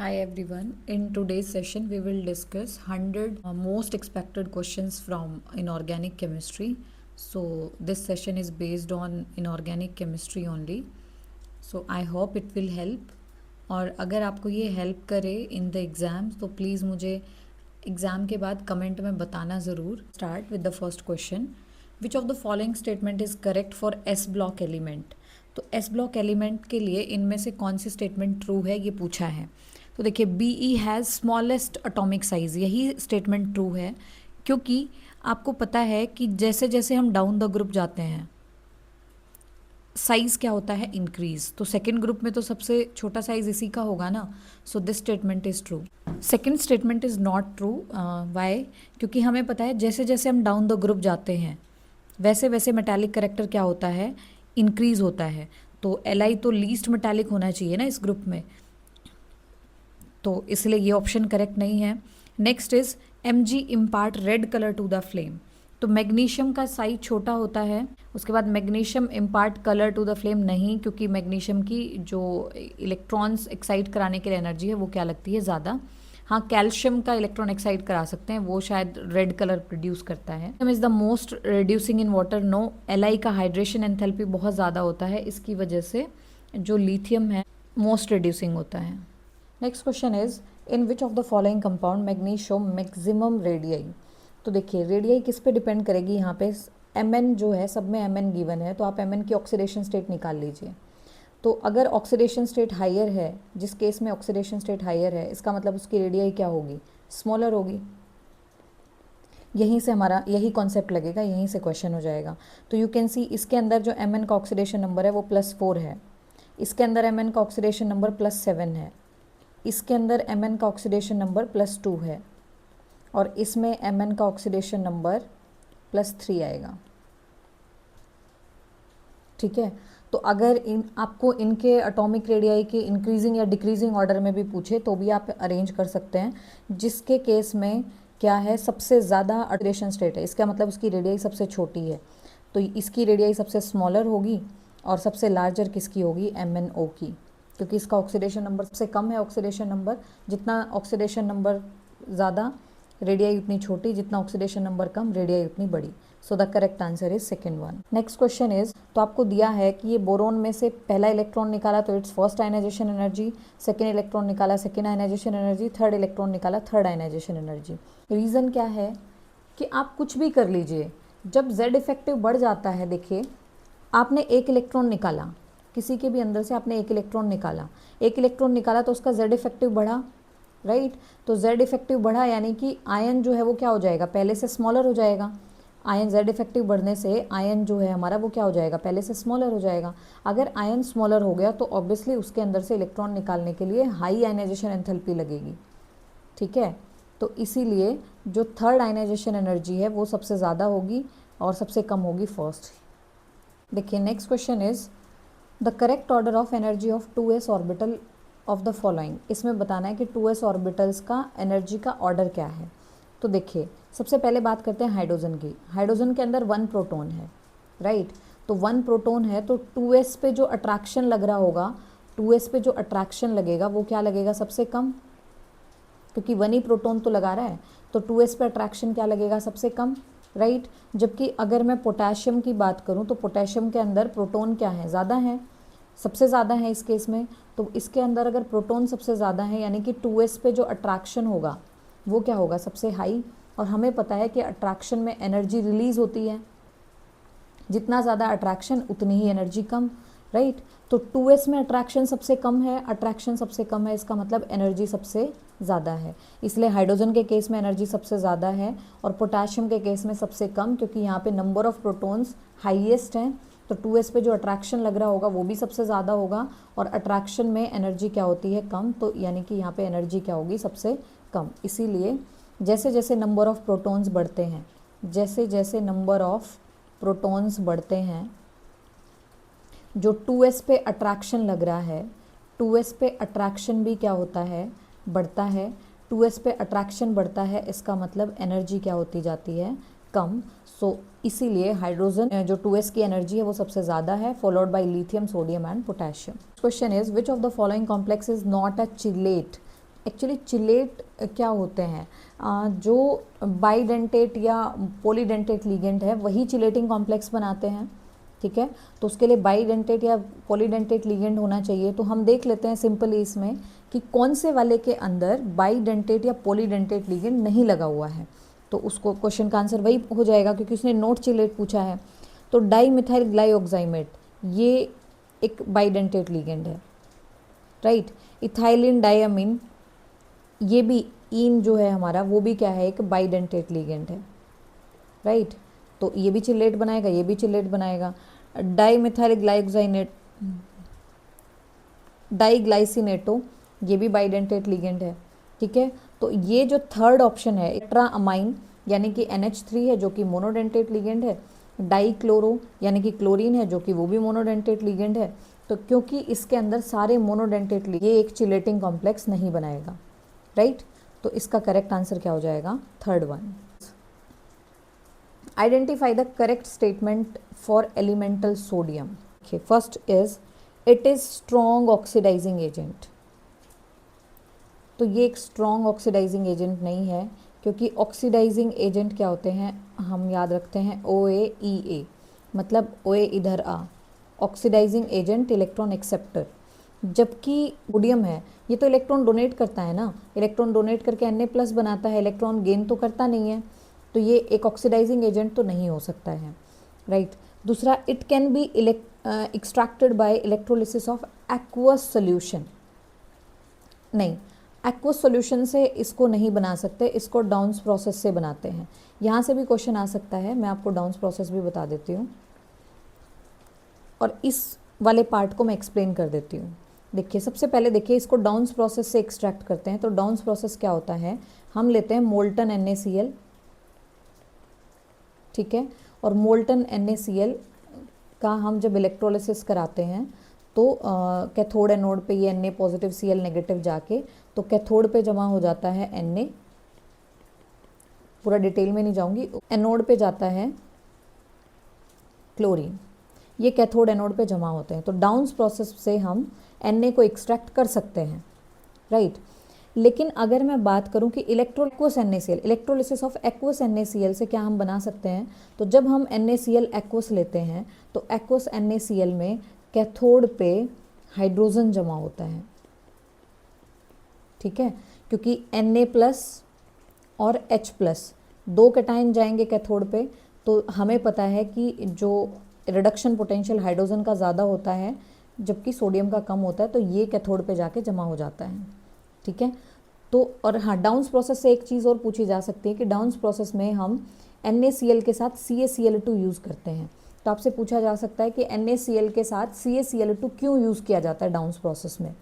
Hi everyone. In today's session, we will discuss 100 most expected questions from inorganic chemistry. So, this session is based on inorganic chemistry only. So, I hope it will help. और अगर आपको ये help करे in the exams तो please मुझे exam के बाद comment में बताना ज़रूर. Start with the first question. Which of the following statement is correct for S block element. तो एस ब्लॉक एलिमेंट के लिए इनमें से कौन सी स्टेटमेंट ट्रू है ये पूछा है. तो देखिए B E has smallest atomic size, यही स्टेटमेंट ट्रू है क्योंकि आपको पता है कि जैसे जैसे हम डाउन द ग्रुप जाते हैं साइज़ क्या होता है, इंक्रीज. तो सेकेंड ग्रुप में तो सबसे छोटा साइज़ इसी का होगा ना. So this statement is true. Second statement is not true. Why? क्योंकि हमें पता है जैसे जैसे हम डाउन द ग्रुप जाते हैं वैसे वैसे मेटालिक करेक्टर क्या होता है, इंक्रीज होता है. तो एल आई तो लीस्ट मेटालिक होना चाहिए ना इस ग्रुप में, तो इसलिए ये ऑप्शन करेक्ट नहीं है. Next is M G impart red colour to the flame. तो मैग्नीशियम का साइज छोटा होता है. उसके बाद magnesium impart colour to the flame नहीं, क्योंकि मैग्नीशियम की जो इलेक्ट्रॉन्स एक्साइट कराने के लिए एनर्जी है वो क्या लगती है, ज़्यादा. हाँ, कैल्शियम का इलेक्ट्रॉन एक्साइट करा सकते हैं, वो शायद रेड कलर प्रोड्यूस करता है. Is the most reducing in water. No, L I का हाइड्रेशन एंथैल्पी बहुत ज़्यादा होता है, इसकी वजह से जो लिथियम है मोस्ट रिड्यूसिंग होता है. Next question is in which of the following compound magnesium maximum radii. तो देखिए रेडियाई किस पे डिपेंड करेगी, यहाँ पे एम एन जो है सब में एम एन गिवन है, तो आप एम एन की ऑक्सीडेशन स्टेट निकाल लीजिए. तो अगर ऑक्सीडेशन स्टेट हाइयर है, जिस केस में ऑक्सीडेशन स्टेट हाइयर है, इसका मतलब उसकी रेडियाई क्या होगी, स्मॉलर होगी. यहीं से हमारा यही कॉन्सेप्ट लगेगा, यहीं से क्वेश्चन हो जाएगा. तो यू कैन सी इसके अंदर जो एम एन का ऑक्सीडेशन नंबर है वो +4 है, इसके अंदर एम एन का ऑक्सीडेशन नंबर +7 है, इसके अंदर एम एन का ऑक्सीडेशन नंबर +2 है, और इसमें एम एन का ऑक्सीडेशन नंबर +3 आएगा. ठीक है. तो अगर आपको इनके एटॉमिक रेडियाई के इंक्रीजिंग या डिक्रीजिंग ऑर्डर में भी पूछे तो भी आप अरेंज कर सकते हैं, जिसके केस में क्या है, सबसे ज़्यादा ऑक्सीडेशन स्टेट है, इसका मतलब उसकी रेडियाई सबसे छोटी है, तो इसकी रेडियाई सबसे स्मॉलर होगी, और सबसे लार्जर किसकी होगी, एम एन ओ की, क्योंकि इसका ऑक्सीडेशन नंबर सबसे कम है. ऑक्सीडेशन नंबर जितना ऑक्सीडेशन नंबर ज़्यादा रेडियाई उतनी छोटी, जितना ऑक्सीडेशन नंबर कम रेडियाई उतनी बड़ी. सो the correct answer is second one. Next question is, तो आपको दिया है कि ये बोरोन में से पहला इलेक्ट्रॉन निकाला तो its first ionization energy, second electron निकाला second ionization energy, third electron निकाला थर्ड आयनाइजेशन एनर्जी. रीज़न क्या है कि आप कुछ भी कर लीजिए, जब जेड इफेक्टिव बढ़ जाता है, देखिए आपने एक इलेक्ट्रॉन निकाला, किसी के भी अंदर से आपने एक इलेक्ट्रॉन निकाला तो उसका जेड इफेक्टिव बढ़ा, राइट. तो जेड इफेक्टिव बढ़ा यानी कि आयन जो है वो क्या हो जाएगा, पहले से स्मॉलर हो जाएगा. आयन जेड इफेक्टिव बढ़ने से आयन जो है हमारा वो क्या हो जाएगा, पहले से स्मॉलर हो जाएगा. अगर आयन स्मॉलर हो गया तो ऑब्वियसली उसके अंदर से इलेक्ट्रॉन निकालने के लिए हाई आयनाइजेशन एंथैल्पी लगेगी. ठीक है. तो इसीलिए जो थर्ड आयनाइजेशन एनर्जी है वो सबसे ज़्यादा होगी और सबसे कम होगी फर्स्ट. देखिए next question is the correct order of energy of 2s orbital of the following. इसमें बताना है कि 2s ऑर्बिटल्स का एनर्जी का ऑर्डर क्या है. तो देखिए सबसे पहले बात करते हैं हाइड्रोजन की. हाइड्रोजन के अंदर 1 प्रोटॉन है, राइट. तो 1 प्रोटॉन है तो 2s पे जो अट्रैक्शन लग रहा होगा, 2s पे जो अट्रैक्शन लगेगा वो क्या लगेगा, सबसे कम, क्योंकि 1 ही प्रोटॉन तो लगा रहा है, तो 2s पे अट्रैक्शन क्या लगेगा, सबसे कम, राइट. जबकि अगर मैं पोटेशियम की बात करूं तो पोटेशियम के अंदर प्रोटॉन क्या है, ज़्यादा है, सबसे ज़्यादा है इस केस में. तो इसके अंदर अगर प्रोटॉन सबसे ज़्यादा है यानी कि 2s पे जो अट्रैक्शन होगा वो क्या होगा, सबसे हाई. और हमें पता है कि अट्रैक्शन में एनर्जी रिलीज़ होती है, जितना ज़्यादा अट्रैक्शन उतनी ही एनर्जी कम, राइट. तो 2s में अट्रैक्शन सबसे कम है, अट्रैक्शन सबसे कम है, इसका मतलब एनर्जी सबसे ज़्यादा है. इसलिए हाइड्रोजन के केस में एनर्जी सबसे ज़्यादा है और पोटेशियम के केस में सबसे कम, क्योंकि यहाँ पे नंबर ऑफ प्रोटॉन्स हाईएस्ट हैं. तो 2s पे जो अट्रैक्शन लग रहा होगा वो भी सबसे ज़्यादा होगा, और अट्रैक्शन में एनर्जी क्या होती है, कम. तो यानी कि यहाँ पे एनर्जी क्या होगी, सबसे कम. इसीलिए जैसे जैसे नंबर ऑफ़ प्रोटॉन्स बढ़ते हैं, जैसे जैसे नंबर ऑफ़ प्रोटॉन्स बढ़ते हैं, जो 2s पे अट्रैक्शन लग रहा है, 2s पे अट्रैक्शन भी क्या होता है, बढ़ता है. 2s पे अट्रैक्शन बढ़ता है, इसका मतलब एनर्जी क्या होती जाती है, कम. सो इसीलिए हाइड्रोजन जो 2s की एनर्जी है वो सबसे ज़्यादा है, followed by lithium, sodium and potassium. Question is which of the following complex is not a chelate. Actually chelate क्या होते हैं, जो बाइडेंटेट या पॉलीडेंटेट लिगेंड है वही चिलेटिंग कॉम्प्लेक्स बनाते हैं, ठीक है। तो उसके लिए बाइडेंटेट या पॉलीडेंटेट लिगेंड होना चाहिए। तो हम देख लेते हैं सिंपली इसमें कि कौन से वाले के अंदर बाइडेंटेट या पॉलीडेंटेट लिगेंड नहीं लगा हुआ है। तो उसको क्वेश्चन का आंसर वही हो जाएगा क्योंकि उसने नोट चिलेट पूछा है। तो डाई मिथाइल ग्लाइऑक्साइमेट ये एक बाइडेंटेट लिगेंड है, राइट। इथाइलिन डायमीन ये भी इन जो है हमारा वो भी क्या है, एक बाइडेंटेट लिगेंड है, राइट। तो ये भी चिलेट बनाएगा, ये भी चिलेट बनाएगा। डाई मिथाइल ग्लाइक्साइनेट डाईग्लाइसिनेटो ये भी बाइडेंटेट लिगेंड है, ठीक है। तो ये जो थर्ड ऑप्शन है टेट्राअमाइन यानी कि NH3 है जो कि मोनोडेंटेट लिगेंड है, डाईक्लोरो यानी कि क्लोरीन है जो कि वो भी मोनोडेंटेट लिगेंड है। तो क्योंकि इसके अंदर सारे मोनोडेंटेट ये एक चिलेटिंग कॉम्प्लेक्स नहीं बनाएगा, राइट। तो इसका करेक्ट आंसर क्या हो जाएगा, third one. Identify the correct statement for elemental sodium. Okay, first is it is strong oxidizing agent. तो ये एक स्ट्रॉन्ग ऑक्सीडाइजिंग एजेंट नहीं है क्योंकि ऑक्सीडाइजिंग एजेंट क्या होते हैं, हम याद रखते हैं OAEA, मतलब OA इधर आ, ऑक्सीडाइजिंग एजेंट इलेक्ट्रॉन एक्सेप्टर। जबकि सोडियम है ये तो इलेक्ट्रॉन डोनेट करता है ना, इलेक्ट्रॉन डोनेट करके Na+ बनाता है, इलेक्ट्रॉन गेन तो करता नहीं है। तो ये एक ऑक्सीडाइजिंग एजेंट तो नहीं हो सकता है, राइट। दूसरा, it can be extracted bye electrolysis of aqueous solution. नहीं, एक्वस सॉल्यूशन से इसको नहीं बना सकते, इसको डाउन्स प्रोसेस से बनाते हैं। यहाँ से भी क्वेश्चन आ सकता है, मैं आपको डाउन्स प्रोसेस भी बता देती हूँ और इस वाले पार्ट को मैं एक्सप्लेन कर देती हूँ। देखिए, सबसे पहले देखिए इसको डाउन्स प्रोसेस से एक्सट्रैक्ट करते हैं। तो डाउन्स प्रोसेस क्या होता है, हम लेते हैं मोल्टन NaCl, ठीक है। और मोल्टन NaCl का हम जब इलेक्ट्रोलिसिस कराते हैं तो कैथोड एनोड पे ये Na पॉजिटिव Cl नेगेटिव जाके तो कैथोड पे जमा हो जाता है Na, पूरा डिटेल में नहीं जाऊंगी। एनोड पे जाता है क्लोरीन, ये कैथोड एनोड पे जमा होते हैं। तो डाउन्स प्रोसेस से हम Na को एक्सट्रैक्ट कर सकते हैं, राइट। लेकिन अगर मैं बात करूं कि aqueous NaCl, electrolysis of aqueous NaCl से क्या हम बना सकते हैं, तो जब हम NaCl एक्वस लेते हैं तो एक्वस NaCl में कैथोड पे हाइड्रोजन जमा होता है, ठीक है। क्योंकि Na+ और H+ दो कैटायन जाएंगे कैथोड पे, तो हमें पता है कि जो रिडक्शन पोटेंशियल हाइड्रोजन का ज़्यादा होता है जबकि सोडियम का कम होता है, तो ये कैथोड पे जाके जमा हो जाता है, ठीक है। तो और हाँ, डाउन्स प्रोसेस से एक चीज़ और पूछी जा सकती है कि डाउन्स प्रोसेस में हम NaCl के साथ CaCl2 यूज़ करते हैं। तो आपसे पूछा जा सकता है कि NaCl के साथ CaCl2 क्यों यूज़ किया जाता है डाउन्स प्रोसेस में।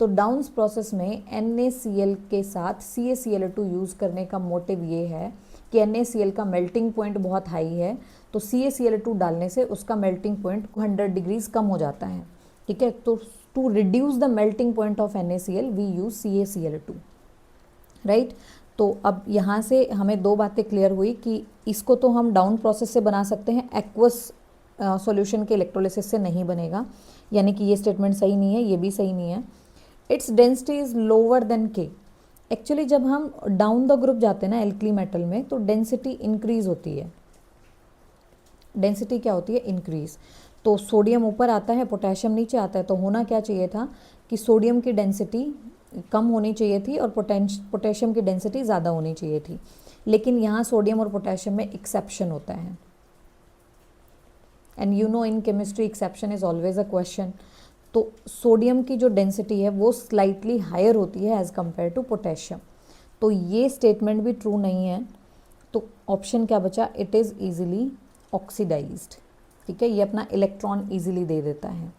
तो डाउन्स प्रोसेस में NaCl के साथ CaCl2 यूज़ करने का मोटिव ये है कि NaCl का मेल्टिंग पॉइंट बहुत हाई है, तो CaCl2 डालने से उसका मेल्टिंग पॉइंट 100 डिग्रीज कम हो जाता है, ठीक है। तो to reduce the melting point of NaCl we use CaCl2, right. तो अब यहाँ से हमें दो बातें क्लियर हुई कि इसको तो हम डाउन प्रोसेस से बना सकते हैं, एक्वस सॉल्यूशन के इलेक्ट्रोलिसिस से नहीं बनेगा, यानी कि ये स्टेटमेंट सही नहीं है, ये भी सही नहीं है। Its density is lower than K। Actually जब हम डाउन द ग्रुप जाते हैं ना एल्कली मेटल में, तो डेंसिटी इंक्रीज होती है। डेंसिटी क्या होती है, इंक्रीज। तो सोडियम ऊपर आता है, पोटेशियम नीचे आता है। तो होना क्या चाहिए था कि सोडियम की डेंसिटी कम होनी चाहिए थी और पोटेशियम की डेंसिटी ज़्यादा होनी चाहिए थी। लेकिन यहाँ सोडियम और पोटेशियम में एक्सेप्शन होता है, and you know in chemistry exception is always a question. तो सोडियम की जो डेंसिटी है वो स्लाइटली हायर होती है एज़ कम्पेयर टू पोटेशियम। तो ये स्टेटमेंट भी ट्रू नहीं है। तो ऑप्शन क्या बचा, इट इज़ ईजिली ऑक्सीडाइज्ड, ठीक है। ये अपना इलेक्ट्रॉन ईजिली दे देता है,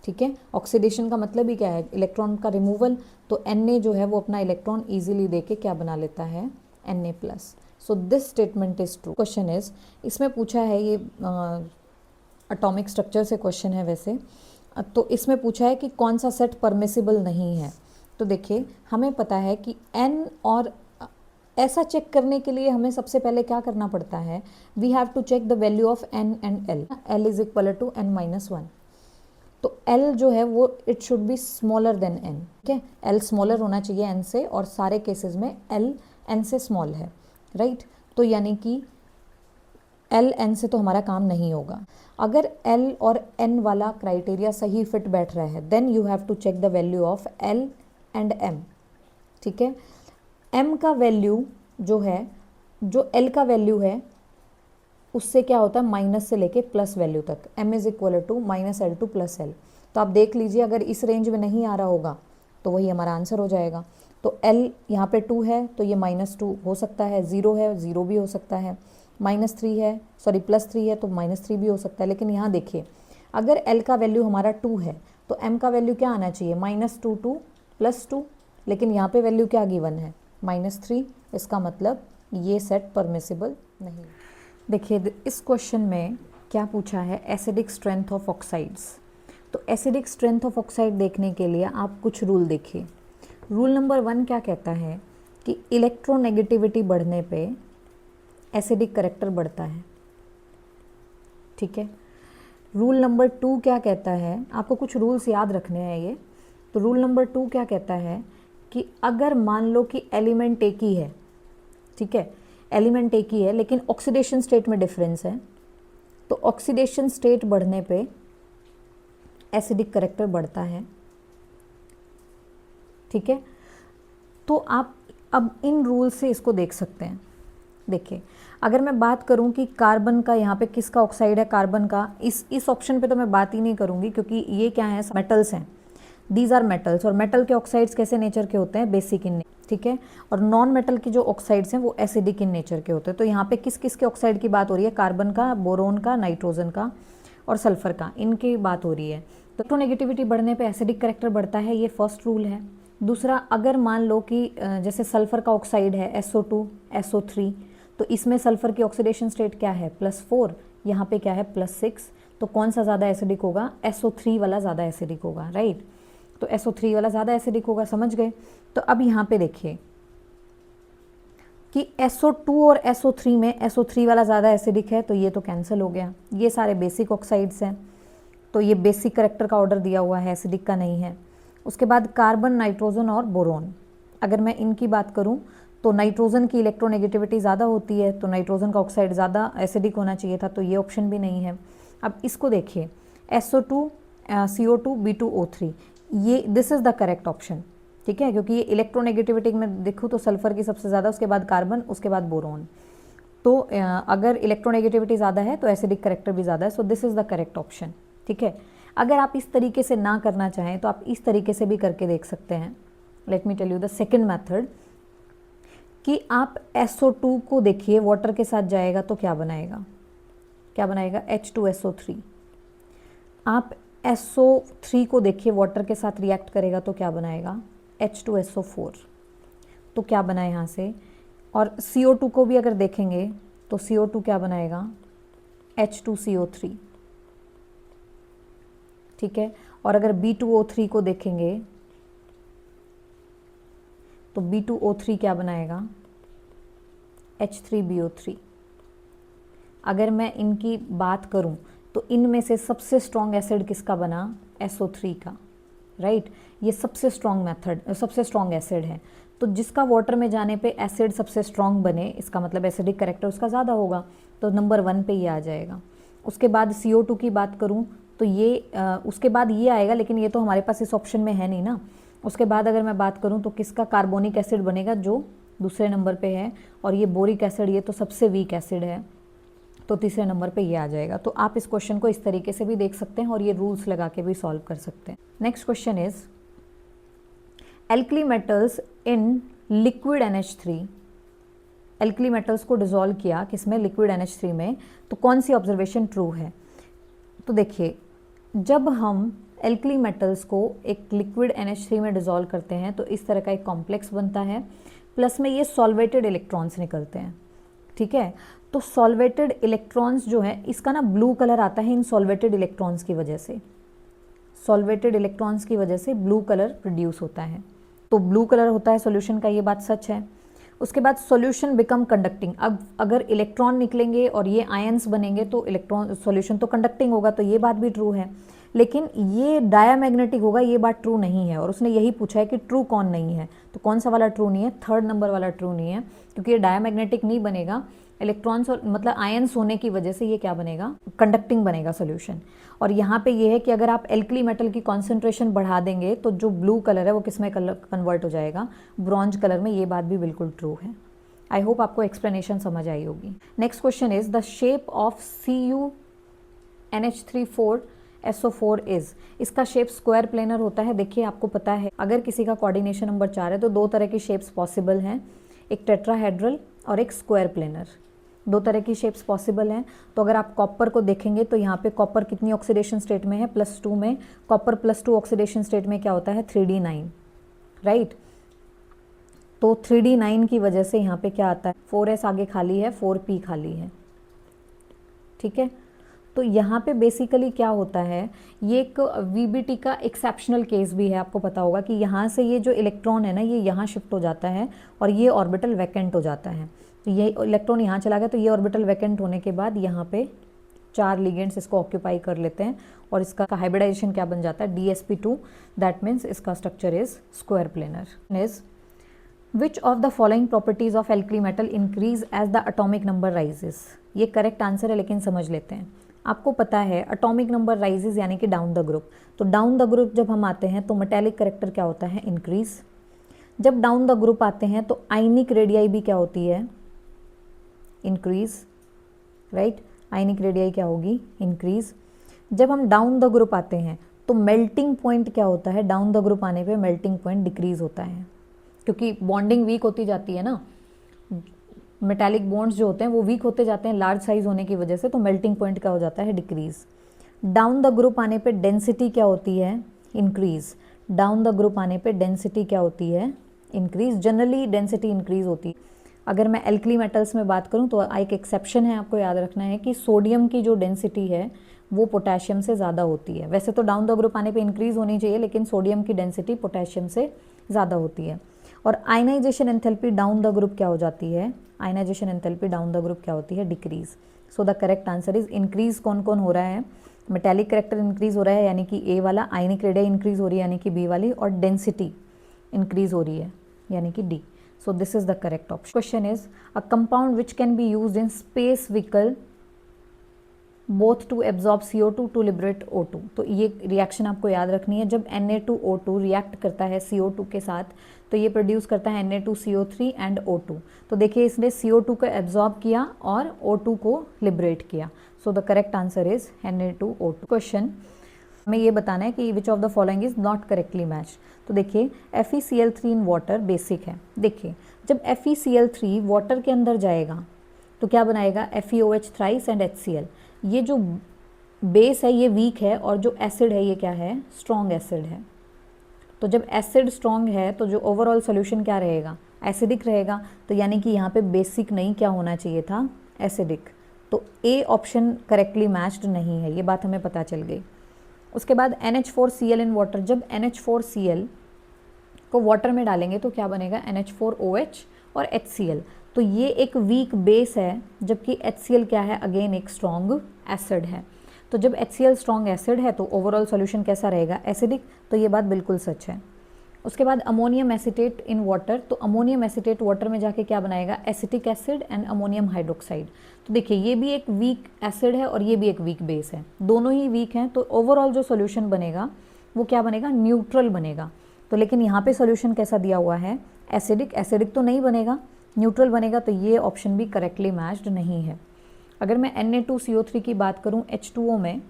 ठीक है। ऑक्सीडेशन का मतलब ही क्या है, इलेक्ट्रॉन का रिमूवल। तो Na जो है वो अपना इलेक्ट्रॉन ईजिली दे के क्या बना लेता है, Na+। So this statement is true. Question is, इसमें पूछा है ये एटॉमिक स्ट्रक्चर से क्वेश्चन है वैसे, तो इसमें पूछा है कि कौन सा सेट परमिसिबल नहीं है। तो देखिए, हमें पता है कि N और ऐसा चेक करने के लिए हमें सबसे पहले क्या करना पड़ता है, we have to check the value of N and L। L is equal to N-1। तो L जो है वो it should be smaller than N, ठीक है, L स्मॉलर होना चाहिए N से, और सारे केसेस में L N से स्मॉल है, राइट। तो यानी कि L N से तो हमारा काम नहीं होगा। अगर L और N वाला क्राइटेरिया सही फिट बैठ रहा है, then you have to check the value of L and M, ठीक है। M का वैल्यू जो है, जो L का वैल्यू है उससे क्या होता है, माइनस से लेके प्लस वैल्यू तक, M is equal to minus L to plus L। तो आप देख लीजिए, अगर इस रेंज में नहीं आ रहा होगा तो वही हमारा आंसर हो जाएगा। तो L यहाँ पे 2 है तो ये -2 हो सकता है, 0 है 0 भी हो सकता है, -3 है, सॉरी +3 है तो -3 भी हो सकता है। लेकिन यहाँ देखिए, अगर L का वैल्यू हमारा 2 है तो M का वैल्यू क्या आना चाहिए, -2 टू +2, लेकिन यहाँ पे वैल्यू क्या गिवन है, -3। इसका मतलब ये सेट परमिसिबल नहीं। देखिए इस क्वेश्चन में क्या पूछा है, एसिडिक स्ट्रेंथ ऑफ ऑक्साइड्स। तो एसिडिक स्ट्रेंथ ऑफ ऑक्साइड देखने के लिए आप कुछ रूल देखिए। रूल नंबर 1 क्या कहता है कि इलेक्ट्रोनेगेटिविटी बढ़ने पे एसिडिक करेक्टर बढ़ता है, ठीक है। रूल नंबर 2 क्या कहता है, आपको कुछ रूल्स याद रखने हैं ये। तो रूल नंबर 2 क्या कहता है कि अगर मान लो कि एलिमेंट एक ही है, ठीक है, एलिमेंट एक ही है लेकिन ऑक्सीडेशन स्टेट में डिफरेंस है, तो ऑक्सीडेशन स्टेट बढ़ने पे एसिडिक करेक्टर बढ़ता है, ठीक है। तो आप अब इन रूल से इसको देख सकते हैं। देखिए अगर मैं बात करूं कि कार्बन का, यहाँ पे किसका ऑक्साइड है, कार्बन का, इस ऑप्शन पे तो मैं बात ही नहीं करूंगी क्योंकि ये क्या है, मेटल्स हैं, दीज आर मेटल्स। और मेटल के ऑक्साइड्स कैसे नेचर के होते हैं, बेसिक इन, ठीक है। और नॉन मेटल की जो ऑक्साइड्स हैं वो एसिडिक इन नेचर के होते हैं। तो यहाँ पे किस किस के ऑक्साइड की बात हो रही है, कार्बन का, बोरोन का, नाइट्रोजन का और सल्फर का, इनकी बात हो रही है। तो इलेक्ट्रोनेगेटिविटी बढ़ने पे एसिडिक करेक्टर बढ़ता है, ये फर्स्ट रूल है। दूसरा, अगर मान लो कि जैसे सल्फर का ऑक्साइड है SO2 SO3, तो इसमें सल्फर की ऑक्सीडेशन स्टेट क्या है, +4, यहाँ पे क्या है +6, तो कौन सा ज़्यादा एसिडिक होगा, SO3 वाला ज़्यादा एसिडिक होगा, राइट। तो SO3 वाला ज़्यादा एसिडिक होगा, समझ गए। तो अब यहाँ पे देखिए कि SO2 और SO3 में SO3 वाला ज़्यादा एसिडिक है, तो ये तो कैंसिल हो गया। ये सारे बेसिक ऑक्साइड्स हैं, तो ये बेसिक करेक्टर का ऑर्डर दिया हुआ है, एसिडिक का नहीं है। उसके बाद कार्बन, नाइट्रोजन और बोरोन, अगर मैं इनकी बात करूं तो नाइट्रोजन की इलेक्ट्रोनेगेटिविटी ज़्यादा होती है, तो नाइट्रोजन का ऑक्साइड ज़्यादा एसिडिक होना चाहिए था, तो ये ऑप्शन भी नहीं है। अब इसको देखिए, SO2 CO2 B2O3, ये this is the correct option, ठीक है, क्योंकि ये इलेक्ट्रोनेगेटिविटी में देखूँ तो सल्फर की सबसे ज़्यादा, उसके बाद कार्बन, उसके बाद बोरोन। तो अगर इलेक्ट्रोनेगेटिविटी ज़्यादा है तो एसिडिक करेक्टर भी ज़्यादा है, so this is the correct option, ठीक है। अगर आप इस तरीके से ना करना चाहें तो आप इस तरीके से भी करके देख सकते हैं। Let me tell you the second method, कि आप SO2 को देखिए, वाटर के साथ जाएगा तो क्या बनाएगा, क्या बनाएगा, H2SO3। आप SO3 को देखिए, वाटर के साथ रिएक्ट करेगा तो क्या बनाएगा, H2SO4। तो क्या बना है यहाँ से। और CO2 को भी अगर देखेंगे तो CO2 क्या बनाएगा, H2CO3, ठीक है। और अगर B2O3 को देखेंगे तो B2O3 क्या बनाएगा, H3BO3। अगर मैं इनकी बात करूं तो इनमें से सबसे स्ट्रॉन्ग एसिड किसका बना, SO3 का, राइट। ये सबसे स्ट्रॉन्ग मेथड, सबसे स्ट्रॉन्ग एसिड है। तो जिसका वाटर में जाने पे एसिड सबसे स्ट्रॉन्ग बने, इसका मतलब एसिडिक करेक्टर उसका ज़्यादा होगा, तो नंबर 1 पे ये आ जाएगा। उसके बाद CO2 की बात करूं तो ये उसके बाद ये आएगा, लेकिन ये तो हमारे पास इस ऑप्शन में है नहीं ना। उसके बाद अगर मैं बात करूं तो किसका, कार्बोनिक एसिड बनेगा जो दूसरे नंबर पे है, और ये बोरिक एसिड, ये तो सबसे वीक एसिड है, तो तीसरे नंबर पे ये आ जाएगा। तो आप इस क्वेश्चन को इस तरीके से भी देख सकते हैं और ये रूल्स लगा के भी सॉल्व कर सकते हैं। Next question is, alkali metals in liquid NH3, alkali metals को डिसॉल्व किया किसमें, लिक्विड NH3 में, तो कौन सी ऑब्जर्वेशन ट्रू है। तो देखिए, जब हम एल्कली मेटल्स को एक लिक्विड NH3 में डिसॉल्व करते हैं तो इस तरह का एक कॉम्प्लेक्स बनता है, प्लस में ये सॉल्वेटेड इलेक्ट्रॉन्स निकलते हैं, ठीक है। तो सॉल्वेटेड इलेक्ट्रॉन्स जो है, इसका ना ब्लू कलर आता है इन सॉल्वेटेड इलेक्ट्रॉन्स की वजह से, सॉल्वेटेड इलेक्ट्रॉन्स की वजह से ब्लू कलर प्रोड्यूस होता है। तो ब्लू कलर होता है सॉल्यूशन का, ये बात सच है। उसके बाद सॉल्यूशन बिकम कंडक्टिंग, अब अगर इलेक्ट्रॉन निकलेंगे और ये आयंस बनेंगे तो इलेक्ट्रॉन सॉल्यूशन तो कंडक्टिंग होगा, तो ये बात भी ट्रू है। लेकिन ये डायामैग्नेटिक होगा, ये बात ट्रू नहीं है। और उसने यही पूछा है कि ट्रू कौन नहीं है, तो कौन सा वाला ट्रू नहीं है, थर्ड नंबर वाला ट्रू नहीं है, क्योंकि ये डायामैग्नेटिक नहीं बनेगा। इलेक्ट्रॉन्स और मतलब आयंस होने की वजह से ये क्या बनेगा, कंडक्टिंग बनेगा सोल्यूशन। और यहाँ पे ये है कि अगर आप एल्कली मेटल की कॉन्सेंट्रेशन बढ़ा देंगे तो जो ब्लू कलर है वो किस में कन्वर्ट हो जाएगा, ब्रॉन्ज कलर में। ये बात भी बिल्कुल ट्रू है। आई होप आपको एक्सप्लेनेशन समझ आई होगी। Next question is the shape of CuNH34SO4 is. इसका शेप स्क्वायर प्लेनर होता है। देखिए आपको पता है अगर किसी का कोऑर्डिनेशन नंबर 4 है तो दो तरह की शेप्स पॉसिबल हैं, एक टेट्राहेड्रल और एक स्क्वायर प्लेनर। दो तरह की शेप्स पॉसिबल हैं। तो अगर आप कॉपर को देखेंगे तो यहाँ पे कॉपर कितनी ऑक्सीडेशन स्टेट में है, +2 में। कॉपर +2 ऑक्सीडेशन स्टेट में क्या होता है, 3D9, राइट। तो 3D9 की वजह से यहाँ पे क्या आता है, 4S आगे खाली है, 4P खाली है, ठीक है। तो यहाँ पे बेसिकली क्या होता है, ये एक VBT का एक्सेप्शनल केस भी है। आपको पता होगा कि यहाँ से ये जो इलेक्ट्रॉन है ना, ये यहाँ शिफ्ट हो जाता है और ये ऑर्बिटल वैकेंट हो जाता है। तो ये इलेक्ट्रॉन यहाँ चला गया, तो ये ऑर्बिटल वैकेंट होने के बाद यहाँ पे 4 लिगेंड्स इसको ऑक्यूपाई कर लेते हैं और इसका हाइब्रिडाइजेशन क्या बन जाता है, DsP2। दैट मीन्स इसका structure is square planar. Is which of the following properties of alkali metal increase as the atomic number rises. ये करेक्ट आंसर है, लेकिन समझ लेते हैं। आपको पता है अटोमिक नंबर राइजेस यानी कि डाउन द ग्रुप। तो डाउन द ग्रुप जब हम आते हैं तो मेटेलिक करेक्टर क्या होता है, इंक्रीज। जब डाउन द ग्रुप आते हैं तो आयनिक रेडियाई भी क्या होती है, इंक्रीज, राइट। आयनिक रेडियाई क्या होगी, इंक्रीज। जब हम डाउन द ग्रुप आते हैं तो मेल्टिंग पॉइंट क्या होता है, डाउन द ग्रुप आने पे मेल्टिंग पॉइंट डिक्रीज होता है, क्योंकि बॉन्डिंग वीक होती जाती है ना। मेटालिक बॉन्ड्स जो होते हैं वो वीक होते जाते हैं लार्ज साइज होने की वजह से, तो मेल्टिंग पॉइंट क्या हो जाता है, डिक्रीज। डाउन द ग्रुप आने पे डेंसिटी क्या होती है, इंक्रीज। डाउन द ग्रुप आने पे डेंसिटी क्या होती है, इंक्रीज। जनरली डेंसिटी इंक्रीज होती है। अगर मैं एल्कली मेटल्स में बात करूं तो एक एक्सेप्शन है, आपको याद रखना है कि सोडियम की जो डेंसिटी है वो पोटेशियम से ज़्यादा होती है। वैसे तो डाउन द ग्रुप आने पे इंक्रीज होनी चाहिए, लेकिन सोडियम की डेंसिटी पोटेशियम से ज़्यादा होती है। और ionization enthalpy down the group क्या हो जाती है, ionization enthalpy down the group क्या होती है, decrease. So the correct answer is increase कौन कौन हो रहा है, मेटेलिक करेक्टर इंक्रीज हो रहा है यानी कि ए वाला, आयनिक रेडियाई इंक्रीज हो रही है यानी कि बी वाली, और डेंसिटी इंक्रीज हो रही है यानी कि D. So this is the correct option. Question is a compound which can be used in space vehicle both to absorb CO2 to liberate O2। तो ये रिएक्शन आपको याद रखनी है। जब Na2O2 रिएक्ट करता है CO2 के साथ तो ये प्रोड्यूस करता है Na2CO3 एंड O2। तो देखिए इसने CO2 को एब्जॉर्ब किया और O2 को लिबरेट किया। सो the correct answer is Na2O2। Question हमें ये बताना है कि विच of the following is not correctly match. तो देखिए FeCl3 इन वाटर बेसिक है। देखिए जब FeCl3 वाटर के अंदर जाएगा तो क्या बनाएगा, FeOH थ्राइस एंड HCl। ये जो बेस है ये वीक है और जो एसिड है ये क्या है, स्ट्रॉन्ग एसिड है। तो जब एसिड स्ट्रॉन्ग है तो जो ओवरऑल सोल्यूशन क्या रहेगा, एसिडिक रहेगा। तो यानी कि यहाँ पे बेसिक नहीं क्या होना चाहिए था, एसिडिक। तो ए ऑप्शन करेक्टली मैच्ड नहीं है, ये बात हमें पता चल गई। उसके बाद NH4Cl इन वाटर। जब NH4Cl को वाटर में डालेंगे तो क्या बनेगा, NH4OH और HCl। तो ये एक वीक बेस है, जबकि HCl क्या है, अगेन एक स्ट्रॉन्ग एसिड है। तो जब HCl स्ट्रॉन्ग एसिड है तो ओवरऑल सॉल्यूशन कैसा रहेगा, एसिडिक। तो ये बात बिल्कुल सच है। उसके बाद अमोनियम एसीटेट इन वाटर। तो अमोनियम एसीटेट वाटर में जाके क्या बनाएगा, acetic acid and ammonium hydroxide. तो देखिए ये भी एक वीक एसिड है और ये भी एक वीक बेस है, दोनों ही वीक हैं। तो ओवरऑल जो सॉल्यूशन बनेगा वो क्या बनेगा, न्यूट्रल बनेगा। तो लेकिन यहाँ पे सॉल्यूशन कैसा दिया हुआ है, एसिडिक। एसिडिक तो नहीं बनेगा, न्यूट्रल बनेगा। तो ये ऑप्शन भी करेक्टली मैच्ड नहीं है। अगर मैं Na2CO3 की बात करूं H2O में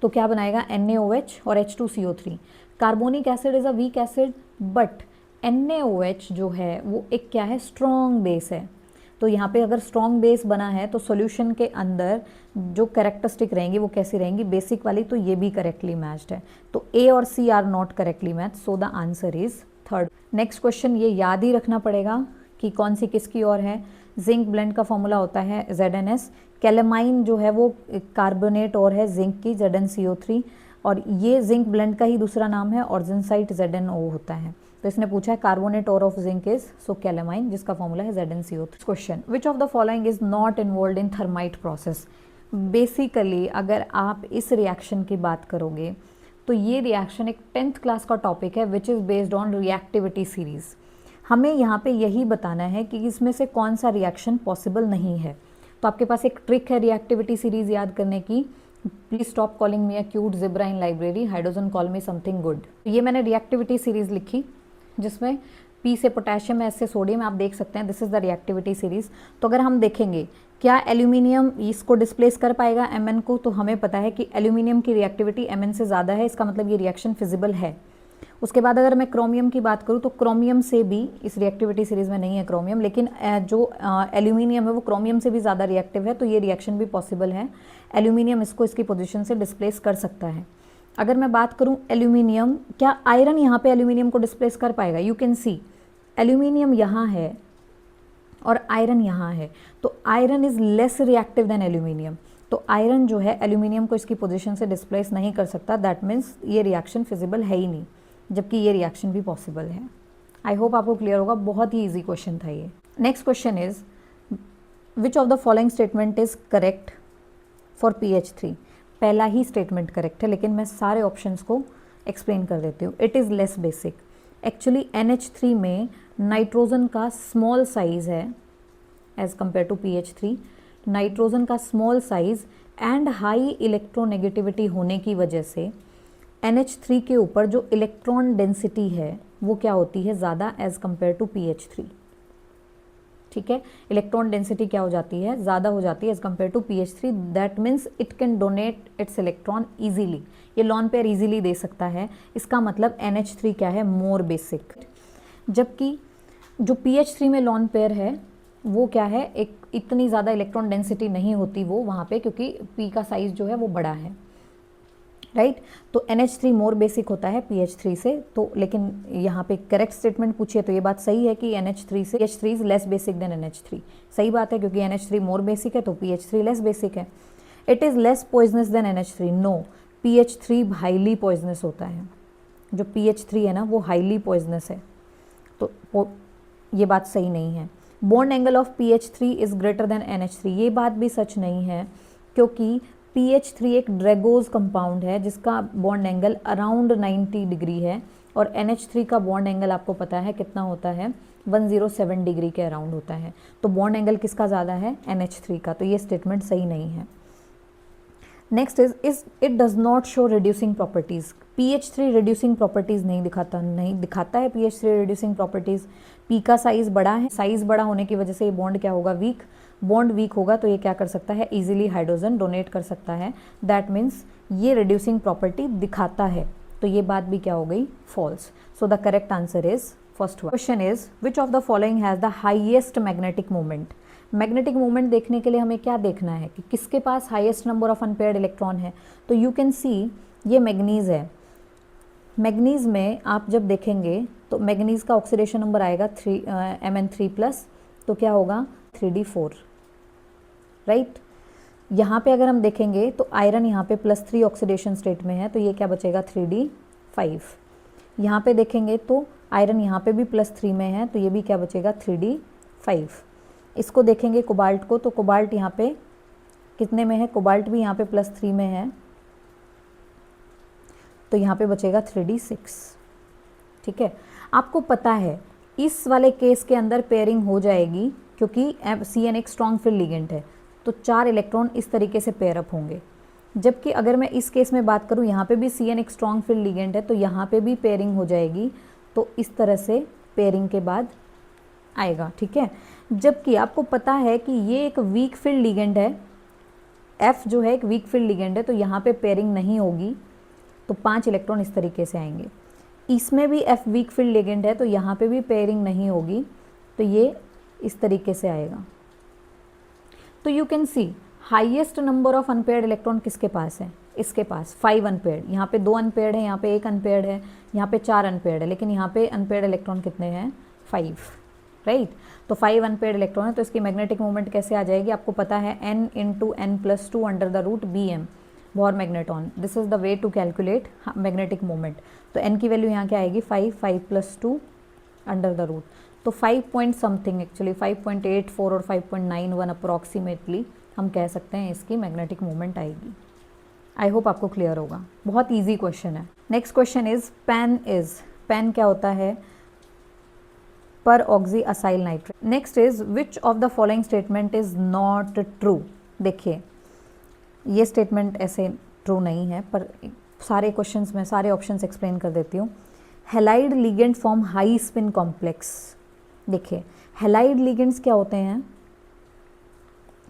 तो क्या बनाएगा, NaOH और H2CO3। Carbonic acid is a weak acid, but NaOH जो है वो एक क्या है, स्ट्रॉन्ग बेस है। तो यहाँ पे अगर स्ट्रॉन्ग बेस बना है तो सॉल्यूशन के अंदर जो कैरेक्टरिस्टिक रहेंगी वो कैसी रहेंगी, बेसिक वाली। तो ये भी करेक्टली मैच्ड है। तो ए और C are not correctly match. So the answer is third. Next question ये याद ही रखना पड़ेगा कि कौन सी किसकी और है। जिंक ब्लेंड का फॉर्मूला होता है ZnS। कैलेमाइन जो है वो कार्बोनेट और है जिंक की, ZnCO3। और ये जिंक ब्लेंड का ही दूसरा नाम है, ऑर्जेनसाइट ZnO होता है। तो इसने पूछा है कार्बोनेट और of zinc is so calamine, जिसका फॉर्मूला है ZnCO3। Question which of the following is not involve in thermite process. Basically अगर आप इस रिएक्शन की बात करोगे तो ये रिएक्शन एक 10th क्लास का टॉपिक है which is based on reactivity series. हमें यहाँ पे यही बताना है कि इसमें से कौन सा रिएक्शन पॉसिबल नहीं है। तो आपके पास एक ट्रिक है रिएक्टिविटी सीरीज़ याद करने की, please stop calling me a cute zebra in library, hydrogen call me something good. ये मैंने रिएक्टिविटी सीरीज़ लिखी जिसमें P से पोटेशियम, S से सोडियम, आप देख सकते हैं this is the reactivity series. तो अगर हम देखेंगे क्या एल्यूमिनियम इसको डिस्प्लेस कर पाएगा Mn को, तो हमें पता है कि एल्यूमिनियम की रिएक्टिविटी Mn से ज़्यादा है, इसका मतलब ये रिएक्शन फिजिबल है। उसके बाद अगर मैं क्रोमियम की बात करूँ तो क्रोमियम से भी, इस रिएक्टिविटी सीरीज़ में नहीं है क्रोमियम, लेकिन जो एल्यूमिनियम है वो क्रोमियम से भी ज़्यादा रिएक्टिव है, तो ये रिएक्शन भी पॉसिबल है। एल्यूमिनियम इसको इसकी पोजीशन से डिस्प्लेस कर सकता है। अगर मैं बात करूँ एल्यूमिनियम, क्या आयरन यहाँ पे एल्यूमिनियम को डिस्प्लेस कर पाएगा? यू कैन सी एल्यूमिनियम यहाँ है और आयरन यहाँ है, तो iron is less reactive than aluminium, तो आयरन जो है एल्यूमिनियम को इसकी पोजीशन से डिस्प्लेस नहीं कर सकता। दैट मीन्स ये रिएक्शन फिजिबल है ही नहीं, जबकि ये रिएक्शन भी पॉसिबल है। आई होप आपको क्लियर होगा, बहुत ही ईजी क्वेश्चन था ये। Next question is which of the following statement is correct for PH3। पहला ही स्टेटमेंट करेक्ट है, लेकिन मैं सारे ऑप्शंस को एक्सप्लेन कर देती हूँ। It is less basic. Actually NH3 में नाइट्रोजन का स्मॉल साइज है as compare to PH3। Nitrogen का small size and high electronegativity होने की वजह से NH3 के ऊपर जो इलेक्ट्रॉन डेंसिटी है वो क्या होती है? ज़्यादा एज कंपेयर टू PH3। ठीक है, इलेक्ट्रॉन डेंसिटी क्या हो जाती है? ज़्यादा हो जाती है as compare to PH3। That means it can donate its electron easily, ये लॉन पेयर ईजीली दे सकता है। इसका मतलब NH3 क्या है? More basic. जबकि जो PH3 में लॉन पेयर है वो क्या है? एक इतनी ज़्यादा इलेक्ट्रॉन डेंसिटी नहीं होती वो वहाँ पे, क्योंकि P का साइज जो है वो बड़ा है, राइट। तो NH3 मोर बेसिक होता है PH3 से। तो लेकिन यहाँ पे करेक्ट स्टेटमेंट पूछिए तो ये बात सही है कि NH3 से PH3 is less basic then NH3। सही बात है, क्योंकि NH3 मोर बेसिक है तो PH3 लेस बेसिक है। It is less poisonous than NH3। No, PH3 highly poisonous होता है। जो PH3 है ना वो हाईली पॉइजनस है, तो ये बात सही नहीं है। Bond angle of PH3 is greater than NH3, ये बात भी सच नहीं है, क्योंकि PH3 एक ड्रैगोज कंपाउंड है जिसका बॉन्ड एंगल अराउंड 90 डिग्री है, और NH3 का बॉन्ड एंगल आपको पता है कितना होता है? 107 डिग्री के अराउंड होता है। तो बॉन्ड एंगल किसका ज़्यादा है? NH3 का। तो ये स्टेटमेंट सही नहीं है। Next is it does not show reducing properties. PH3 reducing properties नहीं दिखाता है PH3 रिड्यूसिंग प्रॉपर्टीज़। P का साइज़ बड़ा है, साइज़ बड़ा होने की वजह से ये बॉन्ड क्या होगा? वीक। बॉन्ड वीक होगा तो ये क्या कर सकता है? इजीली हाइड्रोजन डोनेट कर सकता है। दैट मीन्स ये रिड्यूसिंग प्रॉपर्टी दिखाता है, तो ये बात भी क्या हो गई? False. So the correct answer is first one. Question is which of the following has the highest magnetic moment. Magnetic moment देखने के लिए हमें क्या देखना है कि किसके पास highest number of unpaired electron है। तो यू कैन सी ये मैग्नीज है। मैग्नीज में आप जब देखेंगे तो मैग्नीज का ऑक्सीडेशन नंबर आएगा Mn3+, तो क्या होगा? 3d4, right. यहाँ पे अगर हम देखेंगे तो आयरन यहाँ पे +3 ऑक्सीडेशन स्टेट में है, तो ये क्या बचेगा? 3d5। यहाँ पे देखेंगे तो आयरन यहाँ पे भी +3 में है, तो ये भी क्या बचेगा? 3d5। इसको देखेंगे कोबाल्ट को, तो कोबाल्ट यहाँ पे कितने में है? कोबाल्ट भी यहाँ पे +3 में है, तो यहाँ पे बचेगा 3d6। ठीक है, आपको पता है इस वाले केस के अंदर पेयरिंग हो जाएगी, क्योंकि CN एक स्ट्रॉन्ग फील्ड लिगेंड है, तो 4 इलेक्ट्रॉन इस तरीके से पेयर अप होंगे। जबकि अगर मैं इस केस में बात करूँ, यहाँ पे भी CN एक स्ट्रॉन्ग फील्ड लिगेंड है, तो यहाँ पे भी पेयरिंग हो जाएगी, तो इस तरह से पेयरिंग के बाद आएगा। ठीक है, जबकि आपको पता है कि ये एक वीक फील्ड लिगेंड है, F जो है एक वीक फील्ड लिगेंड है, तो यहाँ पे पेयरिंग नहीं होगी, तो 5 इलेक्ट्रॉन इस तरीके से आएंगे। इसमें भी F वीक फील्ड लिगेंड है, तो यहाँ पे भी पेयरिंग नहीं होगी, तो ये इस तरीके से आएगा। तो you can C highest number of unpaired electron किसके पास है? इसके पास 5 अनपेयर्ड। यहाँ पे 2 अनपेयर्ड है, यहाँ पे 1 अनपेयर्ड है, यहाँ पे 4 अनपेयर्ड है, लेकिन यहाँ पे अनपेयर्ड इलेक्ट्रॉन कितने हैं? 5, राइट। तो 5 अनपेयर्ड इलेक्ट्रॉन है, तो इसकी मैग्नेटिक मोमेंट कैसे आ जाएगी? आपको पता है n × n+2 √Bm bohr magneton. This is the way to calculate magnetic moment. तो n की वैल्यू यहाँ क्या आएगी? 5 + 2 √, तो 5 पॉइंट समथिंग, एक्चुअली 5.84 और 5.91 अप्रोक्सीमेटली हम कह सकते हैं इसकी मैग्नेटिक मोमेंट आएगी। आई होप आपको क्लियर होगा, बहुत ईजी क्वेश्चन है। नेक्स्ट क्वेश्चन इज पेन क्या होता है? पर oxy acyl nitrate. Next is which of the following statement is not true. देखिए ये स्टेटमेंट ऐसे ट्रू नहीं है, पर सारे क्वेश्चंस में सारे ऑप्शंस एक्सप्लेन कर देती हूँ। Halide ligand form high spin complex. देखिए हैलाइड लिगेंड्स क्या होते हैं?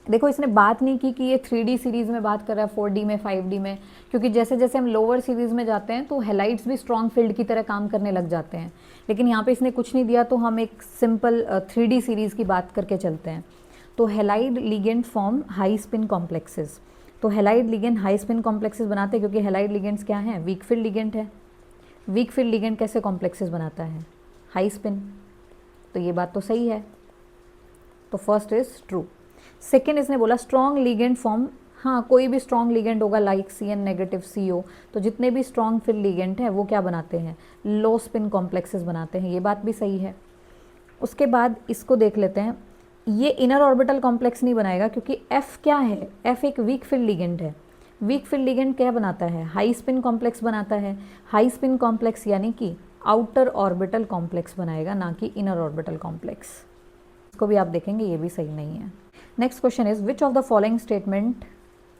देखो इसने बात नहीं की कि ये 3D सीरीज़ में बात कर रहा है, 4D में, 5D में, क्योंकि जैसे जैसे हम लोअर सीरीज़ में जाते हैं तो हैलाइड्स भी स्ट्रॉन्ग फील्ड की तरह काम करने लग जाते हैं। लेकिन यहाँ पे इसने कुछ नहीं दिया, तो हम एक सिंपल 3D सीरीज़ की बात करके चलते हैं। तो halide ligand form high spin complexes. तो halide ligand high spin complexes बनाते हैं, क्योंकि हैलाइड लिगेंड्स क्या हैं? वीक फील्ड लिगेंड है। वीक फील्ड लिगेंड कैसे कॉम्प्लेक्सेस बनाता है? High spin. तो ये बात तो सही है, तो फर्स्ट इज ट्रू। सेकेंड इसने बोला स्ट्रॉन्ग लिगेंड फॉर्म, हाँ कोई भी स्ट्रॉन्ग लिगेंड होगा लाइक CN नेगेटिव CO, तो जितने भी स्ट्रॉन्ग फील्ड लिगेंड हैं वो क्या बनाते हैं? लो स्पिन कॉम्प्लेक्सेस बनाते हैं, ये बात भी सही है। उसके बाद इसको देख लेते हैं, ये इनर ऑर्बिटल कॉम्प्लेक्स नहीं बनाएगा, क्योंकि F क्या है? F एक वीक फील्ड लिगेंड है। वीक फील्ड लिगेंड क्या बनाता है? हाई स्पिन कॉम्प्लेक्स बनाता है। हाई स्पिन कॉम्प्लेक्स यानी कि आउटर ऑर्बिटल कॉम्प्लेक्स बनाएगा, ना कि इनर ऑर्बिटल कॉम्प्लेक्स। इसको भी आप देखेंगे, ये भी सही नहीं है। Next question is which of the following statement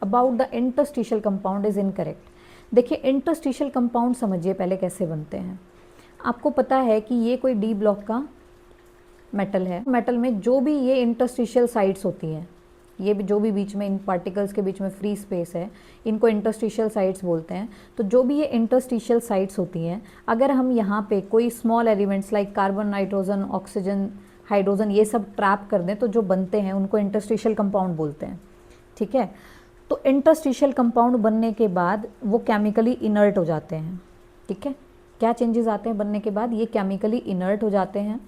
about the interstitial compound is incorrect. देखिए इंटरस्टिशियल कंपाउंड समझिए पहले कैसे बनते हैं। आपको पता है कि ये कोई D ब्लॉक का मेटल है। मेटल में जो भी ये इंटरस्टिशियल साइट्स होती हैं, ये भी जो भी बीच में इन पार्टिकल्स के बीच में फ्री स्पेस है, इनको इंटरस्टिशियल साइट्स बोलते हैं। तो जो भी ये इंटरस्टिशियल साइट्स होती हैं, अगर हम यहाँ पे कोई small elements like carbon, nitrogen, oxygen, hydrogen ये सब ट्रैप कर दें, तो जो बनते हैं उनको इंटरस्टिशियल कंपाउंड बोलते हैं। ठीक है, तो इंटरस्टिशियल कंपाउंड बनने के बाद वो केमिकली इनर्ट हो जाते हैं। ठीक है, क्या चेंजेस आते हैं बनने के बाद? ये केमिकली इनर्ट हो जाते हैं,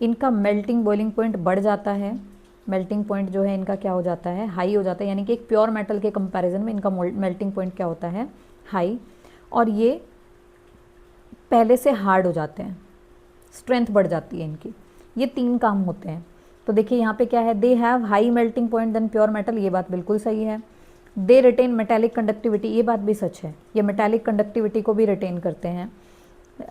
इनका मेल्टिंग बॉइलिंग पॉइंट बढ़ जाता है। मेल्टिंग पॉइंट जो है इनका क्या हो जाता है? हाई हो जाता है, यानी कि एक प्योर मेटल के कंपैरिजन में इनका मेल्टिंग पॉइंट क्या होता है? हाई। और ये पहले से हार्ड हो जाते हैं, स्ट्रेंथ बढ़ जाती है इनकी। ये 3 काम होते हैं। तो देखिए यहाँ पे क्या है? They have high melting point than pure metal, ये बात बिल्कुल सही है। दे रिटेन मेटेलिक कंडक्टिविटी, ये बात भी सच है, ये मेटेलिक कंडक्टिविटी को भी रिटेन करते हैं।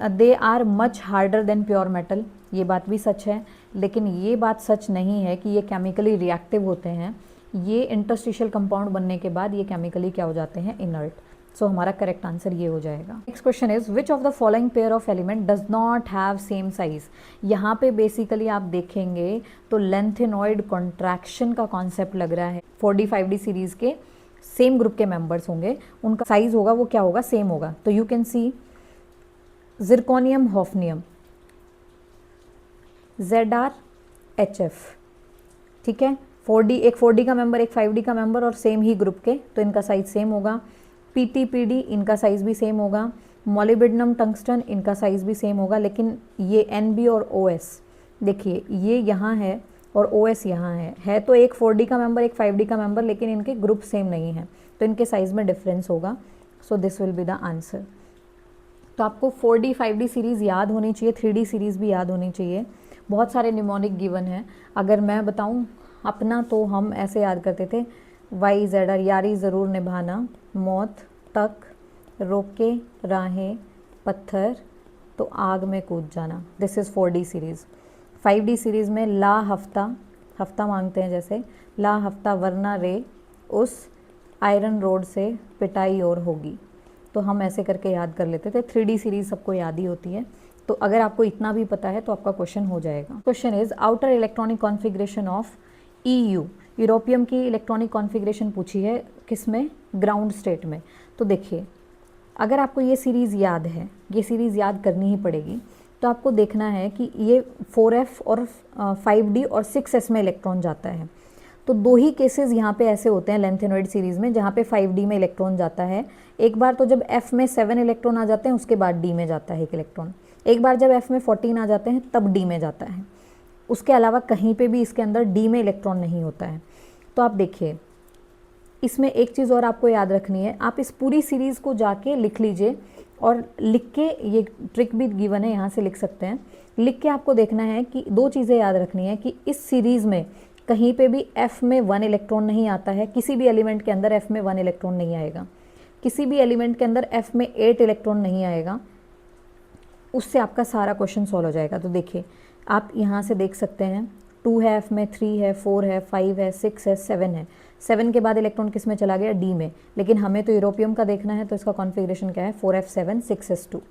They are much harder than pure metal, ये बात भी सच है। लेकिन ये बात सच नहीं है कि ये केमिकली रिएक्टिव होते हैं। ये इंटरस्टिशियल कंपाउंड बनने के बाद ये केमिकली क्या हो जाते हैं? इनर्ट। सो हमारा करेक्ट आंसर ये हो जाएगा। Next question is which of the following pair of element does not have same size. यहाँ पे बेसिकली आप देखेंगे तो लेंथेनॉइड कॉन्ट्रैक्शन का कॉन्सेप्ट लग रहा है। 4D 5D सीरीज के सेम ग्रुप के मेंबर्स होंगे, उनका साइज होगा वो क्या होगा? सेम होगा। तो you can C zirconium, hafnium, ZrHF। ठीक है, 4D, एक 4D का मेंबर, एक 5D का मेंबर और सेम ही ग्रुप के, तो इनका साइज सेम होगा। PTPD इनका साइज भी सेम होगा। मोलिब्डेनम, टंगस्टन इनका साइज भी सेम होगा। लेकिन ये NB और OS देखिए, ये यहाँ है और OS यहाँ है तो एक 4D का मेंबर, एक 5D का मेंबर, लेकिन इनके ग्रुप सेम नहीं है, तो इनके साइज में डिफरेंस होगा। So this will be the answer. तो आपको 4D 5D सीरीज़ याद होनी चाहिए, 3D सीरीज़ भी याद होनी चाहिए। बहुत सारे निमोनिक गिवन हैं। अगर मैं बताऊं अपना, तो हम ऐसे याद करते थे YZR, यारी ज़रूर निभाना, मौत तक, रोके राहें, पत्थर, तो आग में कूद जाना। This is 4D series. 5D series में ला हफ्ता, हफ्ता मांगते हैं जैसे, ला हफ्ता वरना रे, उस आयरन रोड से पिटाई और होगी, तो हम ऐसे करके याद कर लेते थे। 3D सीरीज़ सबको याद ही होती है, तो अगर आपको इतना भी पता है तो आपका क्वेश्चन हो जाएगा। Question is outer electronic configuration of EU, europium की इलेक्ट्रॉनिक कॉन्फ़िगरेशन पूछी है, किसमें? ग्राउंड स्टेट में। तो देखिए अगर आपको ये सीरीज़ याद है, ये सीरीज़ याद करनी ही पड़ेगी, तो आपको देखना है कि ये 4F और 5D और 6S में इलेक्ट्रॉन जाता है। तो 2 ही केसेस यहाँ पे ऐसे होते हैं लेंथेनॉइड सीरीज़ में, जहाँ पे 5D में इलेक्ट्रॉन जाता है। एक बार तो जब F में 7 इलेक्ट्रॉन आ जाते हैं, उसके बाद D में जाता है 1 इलेक्ट्रॉन। एक बार जब F में 14 आ जाते हैं, तब D में जाता है। उसके अलावा कहीं पे भी इसके अंदर D में इलेक्ट्रॉन नहीं होता है। तो आप देखिए, इसमें एक चीज़ और आपको याद रखनी है, आप इस पूरी सीरीज़ को जाके लिख लीजिए, और लिख के, ये ट्रिक भी गिवन है, यहाँ से लिख सकते हैं। लिख के आपको देखना है कि 2 चीज़ें याद रखनी है कि इस सीरीज़ में कहीं पे भी F में 1 इलेक्ट्रॉन नहीं आता है, किसी भी एलिमेंट के अंदर F में 1 इलेक्ट्रॉन नहीं आएगा, किसी भी एलिमेंट के अंदर F में 8 इलेक्ट्रॉन नहीं आएगा, उससे आपका सारा क्वेश्चन सॉल्व हो जाएगा। तो देखिए आप यहाँ से देख सकते हैं 2 है F में, 3 है, 4 है, 5 है, 6 है, 7 है। 7 के बाद इलेक्ट्रॉन किस में चला गया? D में, लेकिन हमें तो यूरोपियम का देखना है, तो इसका कॉन्फ़िगरेशन क्या है? 4f7 6s2।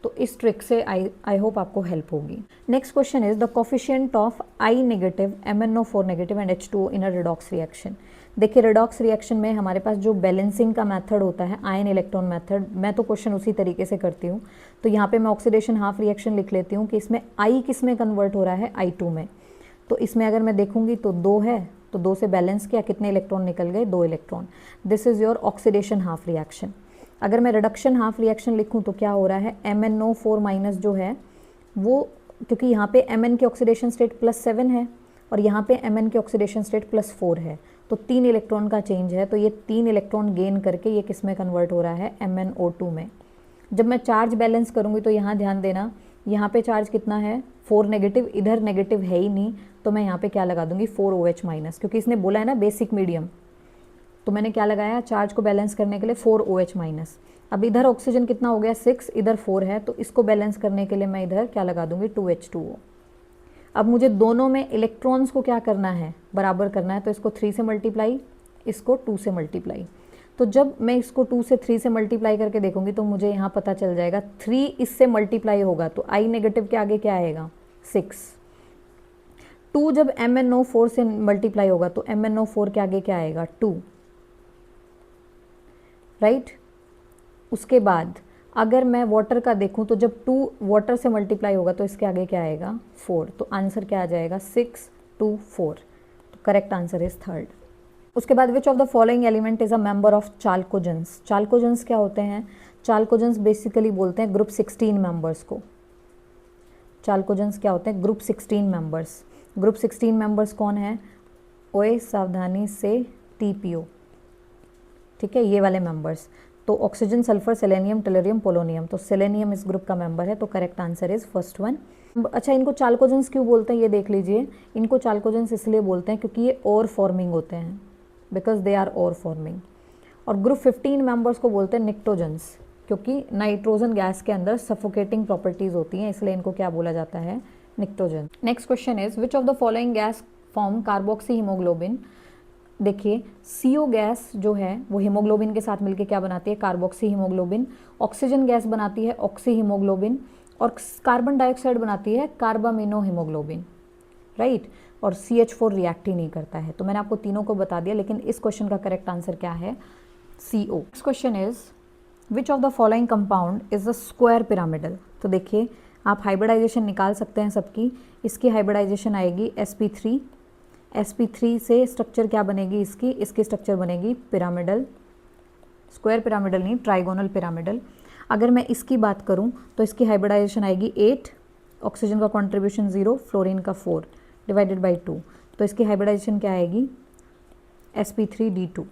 तो इस ट्रिक से आई होप आपको हेल्प होगी। Next question is the coefficient of I negative MnO4 negative and H2O in a redox reaction. देखिए रिडॉक्स रिएक्शन में हमारे पास जो बैलेंसिंग का मेथड होता है आयन इलेक्ट्रॉन मेथड, मैं तो क्वेश्चन उसी तरीके से करती हूँ। तो यहाँ पे मैं ऑक्सीडेशन हाफ रिएक्शन लिख लेती हूँ कि इसमें I किस में कन्वर्ट हो रहा है? I2 में। तो इसमें अगर मैं देखूंगी तो 2 है, तो 2 से बैलेंस किया, कितने इलेक्ट्रॉन निकल गए? 2 electron. This is your oxidation half reaction. अगर मैं रिडक्शन हाफ रिएक्शन लिखूं तो क्या हो रहा है? MnO4 माइनस जो है वो, क्योंकि यहाँ पे Mn की ऑक्सीडेशन स्टेट +7 है और यहाँ पे Mn की ऑक्सीडेशन स्टेट +4 है, तो 3 इलेक्ट्रॉन का चेंज है, तो ये 3 इलेक्ट्रॉन गेन करके ये किस में कन्वर्ट हो रहा है? MnO2 में। जब मैं चार्ज बैलेंस करूँगी तो यहाँ ध्यान देना, यहाँ पे चार्ज कितना है? 4 नेगेटिव, इधर नेगेटिव है ही नहीं, तो मैं यहाँ पे क्या लगा दूंगी? 4OH माइनस, क्योंकि इसने बोला है ना बेसिक मीडियम, तो मैंने क्या लगाया? चार्ज को बैलेंस करने के लिए 4OH माइनस। अब इधर ऑक्सीजन कितना हो गया? 6, इधर 4 है, तो इसको बैलेंस करने के लिए मैं इधर क्या लगा दूंगी? 2H2O। अब मुझे दोनों में इलेक्ट्रॉन्स को क्या करना है? बराबर करना है, तो इसको 3 से मल्टीप्लाई, इसको 2 से मल्टीप्लाई। तो जब मैं इसको 2 से 3 से मल्टीप्लाई करके देखूंगी तो मुझे यहाँ पता चल जाएगा 3 इससे मल्टीप्लाई होगा, तो I नेगेटिव के आगे क्या आएगा? 6। 2 जब MnO4 से मल्टीप्लाई होगा तो MnO4 के आगे क्या आएगा? 2, राइट। उसके बाद अगर मैं वाटर का देखूं तो जब 2 वाटर से मल्टीप्लाई होगा तो इसके आगे क्या आएगा? 4। तो आंसर क्या आ जाएगा? 6, 2, 4। तो करेक्ट आंसर इज 3rd। उसके बाद which of the following element is a member of chalcogens. Chalcogens क्या होते हैं? चाल्कोजेंस बेसिकली बोलते हैं ग्रुप 16 मेंबर्स को। चाल्कोजेंस क्या होते हैं? Group 16 members. ग्रुप 16 मेंबर्स कौन है? ओए सावधानी से TPO, ठीक है, ये वाले मेंबर्स। तो oxygen, sulphur, selenium, tellurium, polonium. तो सेलेनियम इस ग्रुप का मेंबर है, तो correct answer is first one. अच्छा, इनको चाल्कोजेंस क्यों बोलते हैं ये देख लीजिए। इनको चाल्कोजेंस इसलिए बोलते हैं क्योंकि ये ओर फॉर्मिंग होते हैं, because they are ore forming. और ग्रुप 15 मेंबर्स को बोलते हैं निक्टोजेंस, क्योंकि नाइट्रोजन गैस के अंदर सफोकेटिंग प्रॉपर्टीज होती हैं, इसलिए इनको क्या बोला जाता है? Pnictogen. Next question is which of the following gas form carboxyhaemoglobin. देखिए CO गैस जो है वो हीमोग्लोबिन के साथ मिलकर क्या बनाती है? Carboxy haemoglobin. ऑक्सीजन गैस बनाती है ऑक्सी हीमोग्लोबिन, और कार्बन डाइऑक्साइड बनाती है कार्बामिनो हीमोग्लोबिन, राइट। और CH4 रिएक्ट ही नहीं करता है। तो मैंने आपको तीनों को बता दिया, लेकिन इस क्वेश्चन का करेक्ट आंसर क्या है? CO। Next question is which of the following compound is the square pyramidal. तो देखिए आप हाइब्रिडाइजेशन निकाल सकते हैं सबकी। इसकी हाइब्रिडाइजेशन आएगी sp3। sp3 से स्ट्रक्चर क्या बनेगी? इसकी स्ट्रक्चर बनेगी पिरामिडल, स्क्वायर पिरामिडल नहीं, ट्राइगोनल पिरामिडल। अगर मैं इसकी बात करूं तो इसकी हाइब्रिडाइजेशन आएगी 8, ऑक्सीजन का कॉन्ट्रीब्यूशन 0, फ्लोरीन का 4 डिवाइडेड बाई 2। तो इसकी हाइब्रिडाइजेशन क्या आएगी? sp3d2।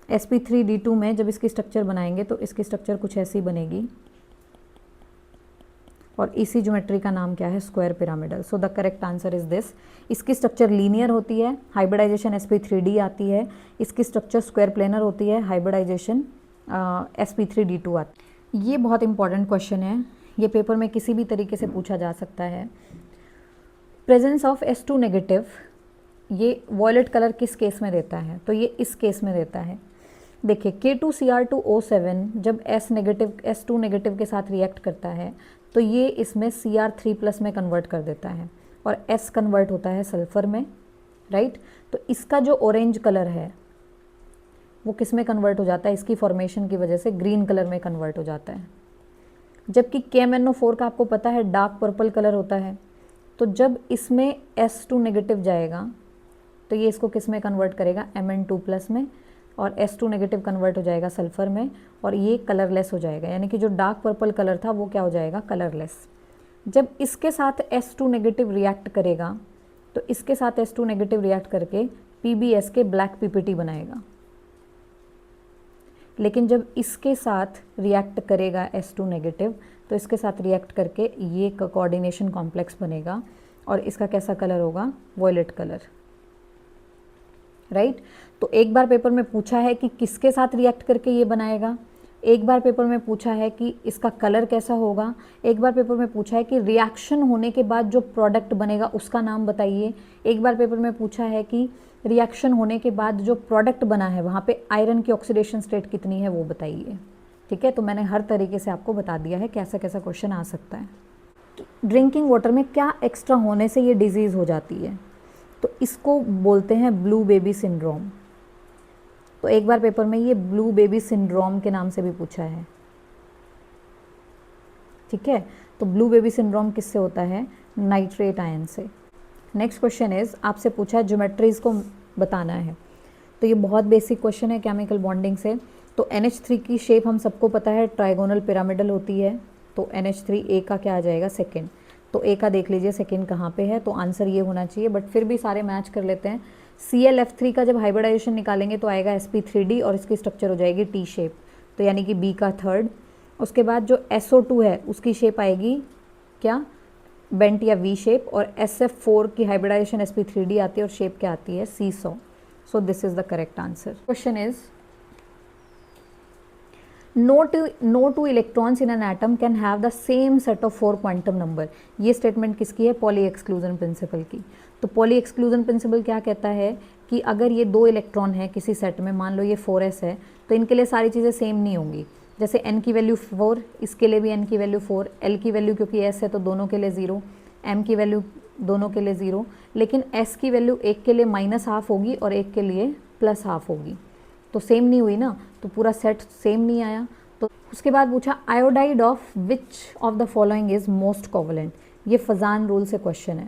sp3d2 में जब इसकी स्ट्रक्चर बनाएंगे तो इसकी स्ट्रक्चर कुछ ऐसी बनेगी, और इसी ज्योमेट्री का नाम क्या है? Square pyramidal. So the correct answer is this. इसकी स्ट्रक्चर लीनियर होती है, हाइब्रिडाइजेशन sp3d आती है। इसकी स्ट्रक्चर स्क्वायर प्लेनर होती है, हाइब्रिडाइजेशन sp3d2 आती है। ये बहुत इंपॉर्टेंट क्वेश्चन है, ये पेपर में किसी भी तरीके से पूछा जा सकता है। प्रेजेंस ऑफ S2 नेगेटिव, ये वॉयलेट कलर किस केस में देता है? तो ये इस केस में देता है। देखिए K2Cr2O7 जब S2 नेगेटिव के साथ रिएक्ट करता है तो ये इसमें Cr3+ में कन्वर्ट कर देता है, और S कन्वर्ट होता है सल्फर में, राइट। तो इसका जो ऑरेंज कलर है वो किस में कन्वर्ट हो जाता है? इसकी फॉर्मेशन की वजह से ग्रीन कलर में कन्वर्ट हो जाता है। जबकि KMnO4 का आपको पता है डार्क पर्पल कलर होता है। तो जब इसमें S2 नेगेटिव जाएगा तो ये इसको किस में कन्वर्ट करेगा? Mn2+ में, और S2 नेगेटिव कन्वर्ट हो जाएगा सल्फर में, और ये कलरलेस हो जाएगा, यानी कि जो डार्क पर्पल कलर था वो क्या हो जाएगा? कलरलेस। जब इसके साथ S2 नेगेटिव रिएक्ट करेगा तो इसके साथ S2 नेगेटिव रिएक्ट करके PbS के ब्लैक PPT बनाएगा, लेकिन जब इसके साथ रिएक्ट करेगा S2 नेगेटिव तो इसके साथ रिएक्ट करके ये कोऑर्डिनेशन कॉम्प्लेक्स बनेगा, और इसका कैसा कलर होगा, वॉयलेट कलर, राइट। तो एक बार पेपर में पूछा है कि किसके साथ रिएक्ट करके ये बनाएगा, एक बार पेपर में पूछा है कि इसका कलर कैसा होगा, एक बार पेपर में पूछा है कि रिएक्शन होने के बाद जो प्रोडक्ट बनेगा उसका नाम बताइए, एक बार पेपर में पूछा है कि रिएक्शन होने के बाद जो प्रोडक्ट बना है वहाँ पे आयरन की ऑक्सीडेशन स्टेट कितनी है वो बताइए। ठीक है, तो मैंने हर तरीके से आपको बता दिया है कैसा कैसा क्वेश्चन आ सकता है। ड्रिंकिंग वाटर में क्या एक्स्ट्रा होने से ये डिजीज़ हो जाती है, तो इसको बोलते हैं ब्लू बेबी सिंड्रोम। तो एक बार पेपर में ये ब्लू बेबी सिंड्रोम के नाम से भी पूछा है। ठीक है, तो ब्लू बेबी सिंड्रोम किससे होता है, नाइट्रेट आयन से। नेक्स्ट क्वेश्चन इज, आपसे पूछा है ज्योमेट्रीज को बताना है, तो ये बहुत बेसिक क्वेश्चन है केमिकल बॉन्डिंग से। तो NH3 की शेप हम सबको पता है ट्राइगोनल पिरामिडल होती है, तो NH3 ए का क्या आ जाएगा, सेकेंड। तो ए का देख लीजिए सेकेंड कहाँ पे है, तो आंसर ये होना चाहिए, बट फिर भी सारे मैच कर लेते हैं। ClF3 का जब हाइब्रिडाइजेशन निकालेंगे तो आएगा sp3d और इसकी स्ट्रक्चर हो जाएगी टी शेप, तो यानी कि बी का थर्ड। उसके बाद जो SO2 है उसकी शेप आएगी क्या, बेंट या वी शेप, और SF4 की हाइब्रिडाइजेशन sp3d आती है और शेप क्या आती है, seesaw. So this is the correct answer. Question is, no two electrons in an atom can have the same set of 4 quantum number। ये स्टेटमेंट किसकी है, पॉली एक्सक्लूजन प्रिंसिपल की। तो पॉली एक्सक्लूजन प्रिंसिपल क्या कहता है कि अगर ये 2 इलेक्ट्रॉन है किसी सेट में, मान लो ये 4s है, तो इनके लिए सारी चीज़ें सेम नहीं होंगी। जैसे n की वैल्यू 4, इसके लिए भी n की वैल्यू 4, l की वैल्यू क्योंकि s है तो दोनों के लिए 0, m की वैल्यू दोनों के लिए 0, लेकिन s की वैल्यू एक के लिए -½ होगी और एक के लिए +½ होगी, तो सेम नहीं हुई ना, तो पूरा सेट सेम नहीं आया। तो उसके बाद पूछा iodide of which of the following is most covalent. ये फजान रूल से क्वेश्चन है।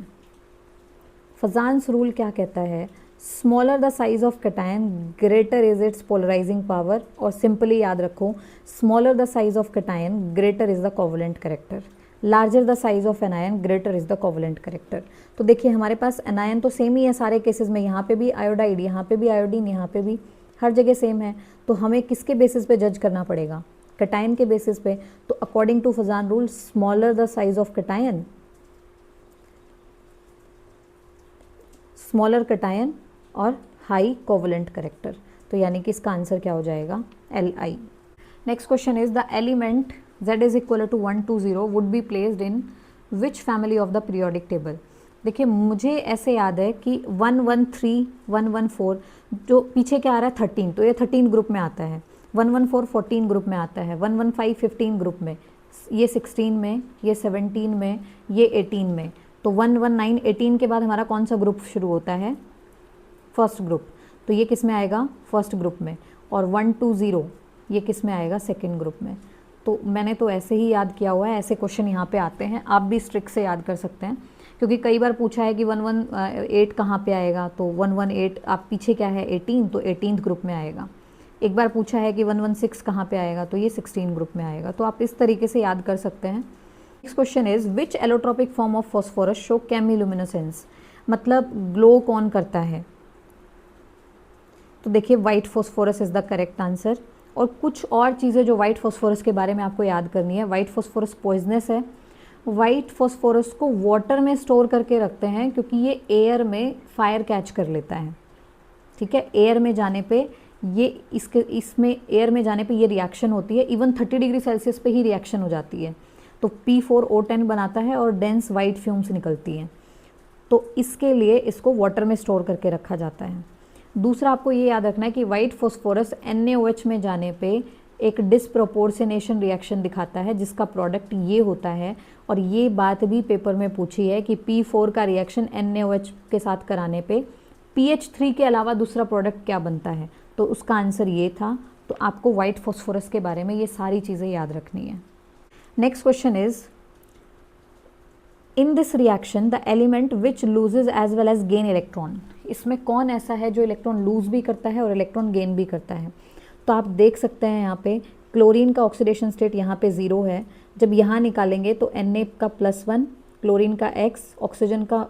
फजान्स रूल क्या कहता है, smaller the size of cation greater is its polarizing power, और सिंपली याद रखो smaller the size of cation greater is the covalent character, larger the size of anion greater is the covalent character. तो देखिए हमारे पास anion तो same ही है सारे cases में, यहाँ पे भी आयोडाइड, यहाँ पे भी आयोडीन, यहाँ पे भी, हर जगह सेम है। तो हमें किसके बेसिस पे जज करना पड़ेगा, कैटायन के बेसिस पे। तो according to Fajans rule, smaller the size of cation, smaller cation और हाई कोवलेंट करेक्टर, तो यानी कि इसका आंसर क्या हो जाएगा, Li। Next question is, the element Z is equal to 1 2 0 would be placed in which family of the periodic table. देखिए मुझे ऐसे याद है कि 1 1 3 1 1 4, जो पीछे क्या आ रहा है 13, तो ये 13 ग्रुप में आता है, 1 1 4 14 ग्रुप में आता है, 1 1 5 15 ग्रुप में, ये 16 में, ये 17 में, ये 18 में। तो 1 1 9 18 के बाद हमारा कौन सा ग्रुप शुरू होता है, फर्स्ट ग्रुप, तो ये किस में आएगा, फर्स्ट ग्रुप में। और 1 2 0 ये किस में आएगा, सेकेंड ग्रुप में। तो मैंने तो ऐसे ही याद किया हुआ है, ऐसे क्वेश्चन यहाँ पे आते हैं, आप भी स्ट्रिक से याद कर सकते हैं, क्योंकि कई बार पूछा है कि 1 1 8 कहाँ पे आएगा, तो 1 1 8 आप पीछे क्या है 18, तो 18th ग्रुप में आएगा। एक बार पूछा है कि 1 1 6 कहाँ पे आएगा, तो ये 16 ग्रुप में आएगा। तो आप इस तरीके से याद कर सकते हैं। Next question is, which allotropic form of phosphorus show chemiluminescence, मतलब ग्लो कौन करता है। तो देखिए white phosphorus is the correct answer. और कुछ और चीज़ें जो वाइट फॉस्फोरस के बारे में आपको याद करनी है, वाइट फॉस्फोरस पॉइजनस है, वाइट फॉस्फोरस को वाटर में स्टोर करके रखते हैं क्योंकि ये एयर में फायर कैच कर लेता है। ठीक है, एयर में जाने पे ये इसमें एयर में जाने पे ये रिएक्शन होती है, इवन 30 डिग्री सेल्सियस पे ही रिएक्शन हो जाती है, तो P4O10 बनाता है और डेंस वाइट फ्यूम्स निकलती हैं। तो इसके लिए इसको वाटर में स्टोर करके रखा जाता है। दूसरा आपको ये याद रखना है कि वाइट फॉस्फोरस NaOH में जाने पे एक डिसप्रोपोर्शनेशन रिएक्शन दिखाता है जिसका प्रोडक्ट ये होता है, और ये बात भी पेपर में पूछी है कि P4 का रिएक्शन NaOH के साथ कराने पे PH3 के अलावा दूसरा प्रोडक्ट क्या बनता है, तो उसका आंसर ये था। तो आपको वाइट फॉस्फोरस के बारे में ये सारी चीज़ें याद रखनी है। Next question is, in this reaction the element which loses as well as gain electron, इसमें कौन ऐसा है जो इलेक्ट्रॉन लूज भी करता है और इलेक्ट्रॉन गेन भी करता है। तो आप देख सकते हैं यहाँ पे क्लोरीन का ऑक्सीडेशन स्टेट यहाँ पे 0 है, जब यहाँ निकालेंगे तो Na का +1, क्लोरीन का X, ऑक्सीजन का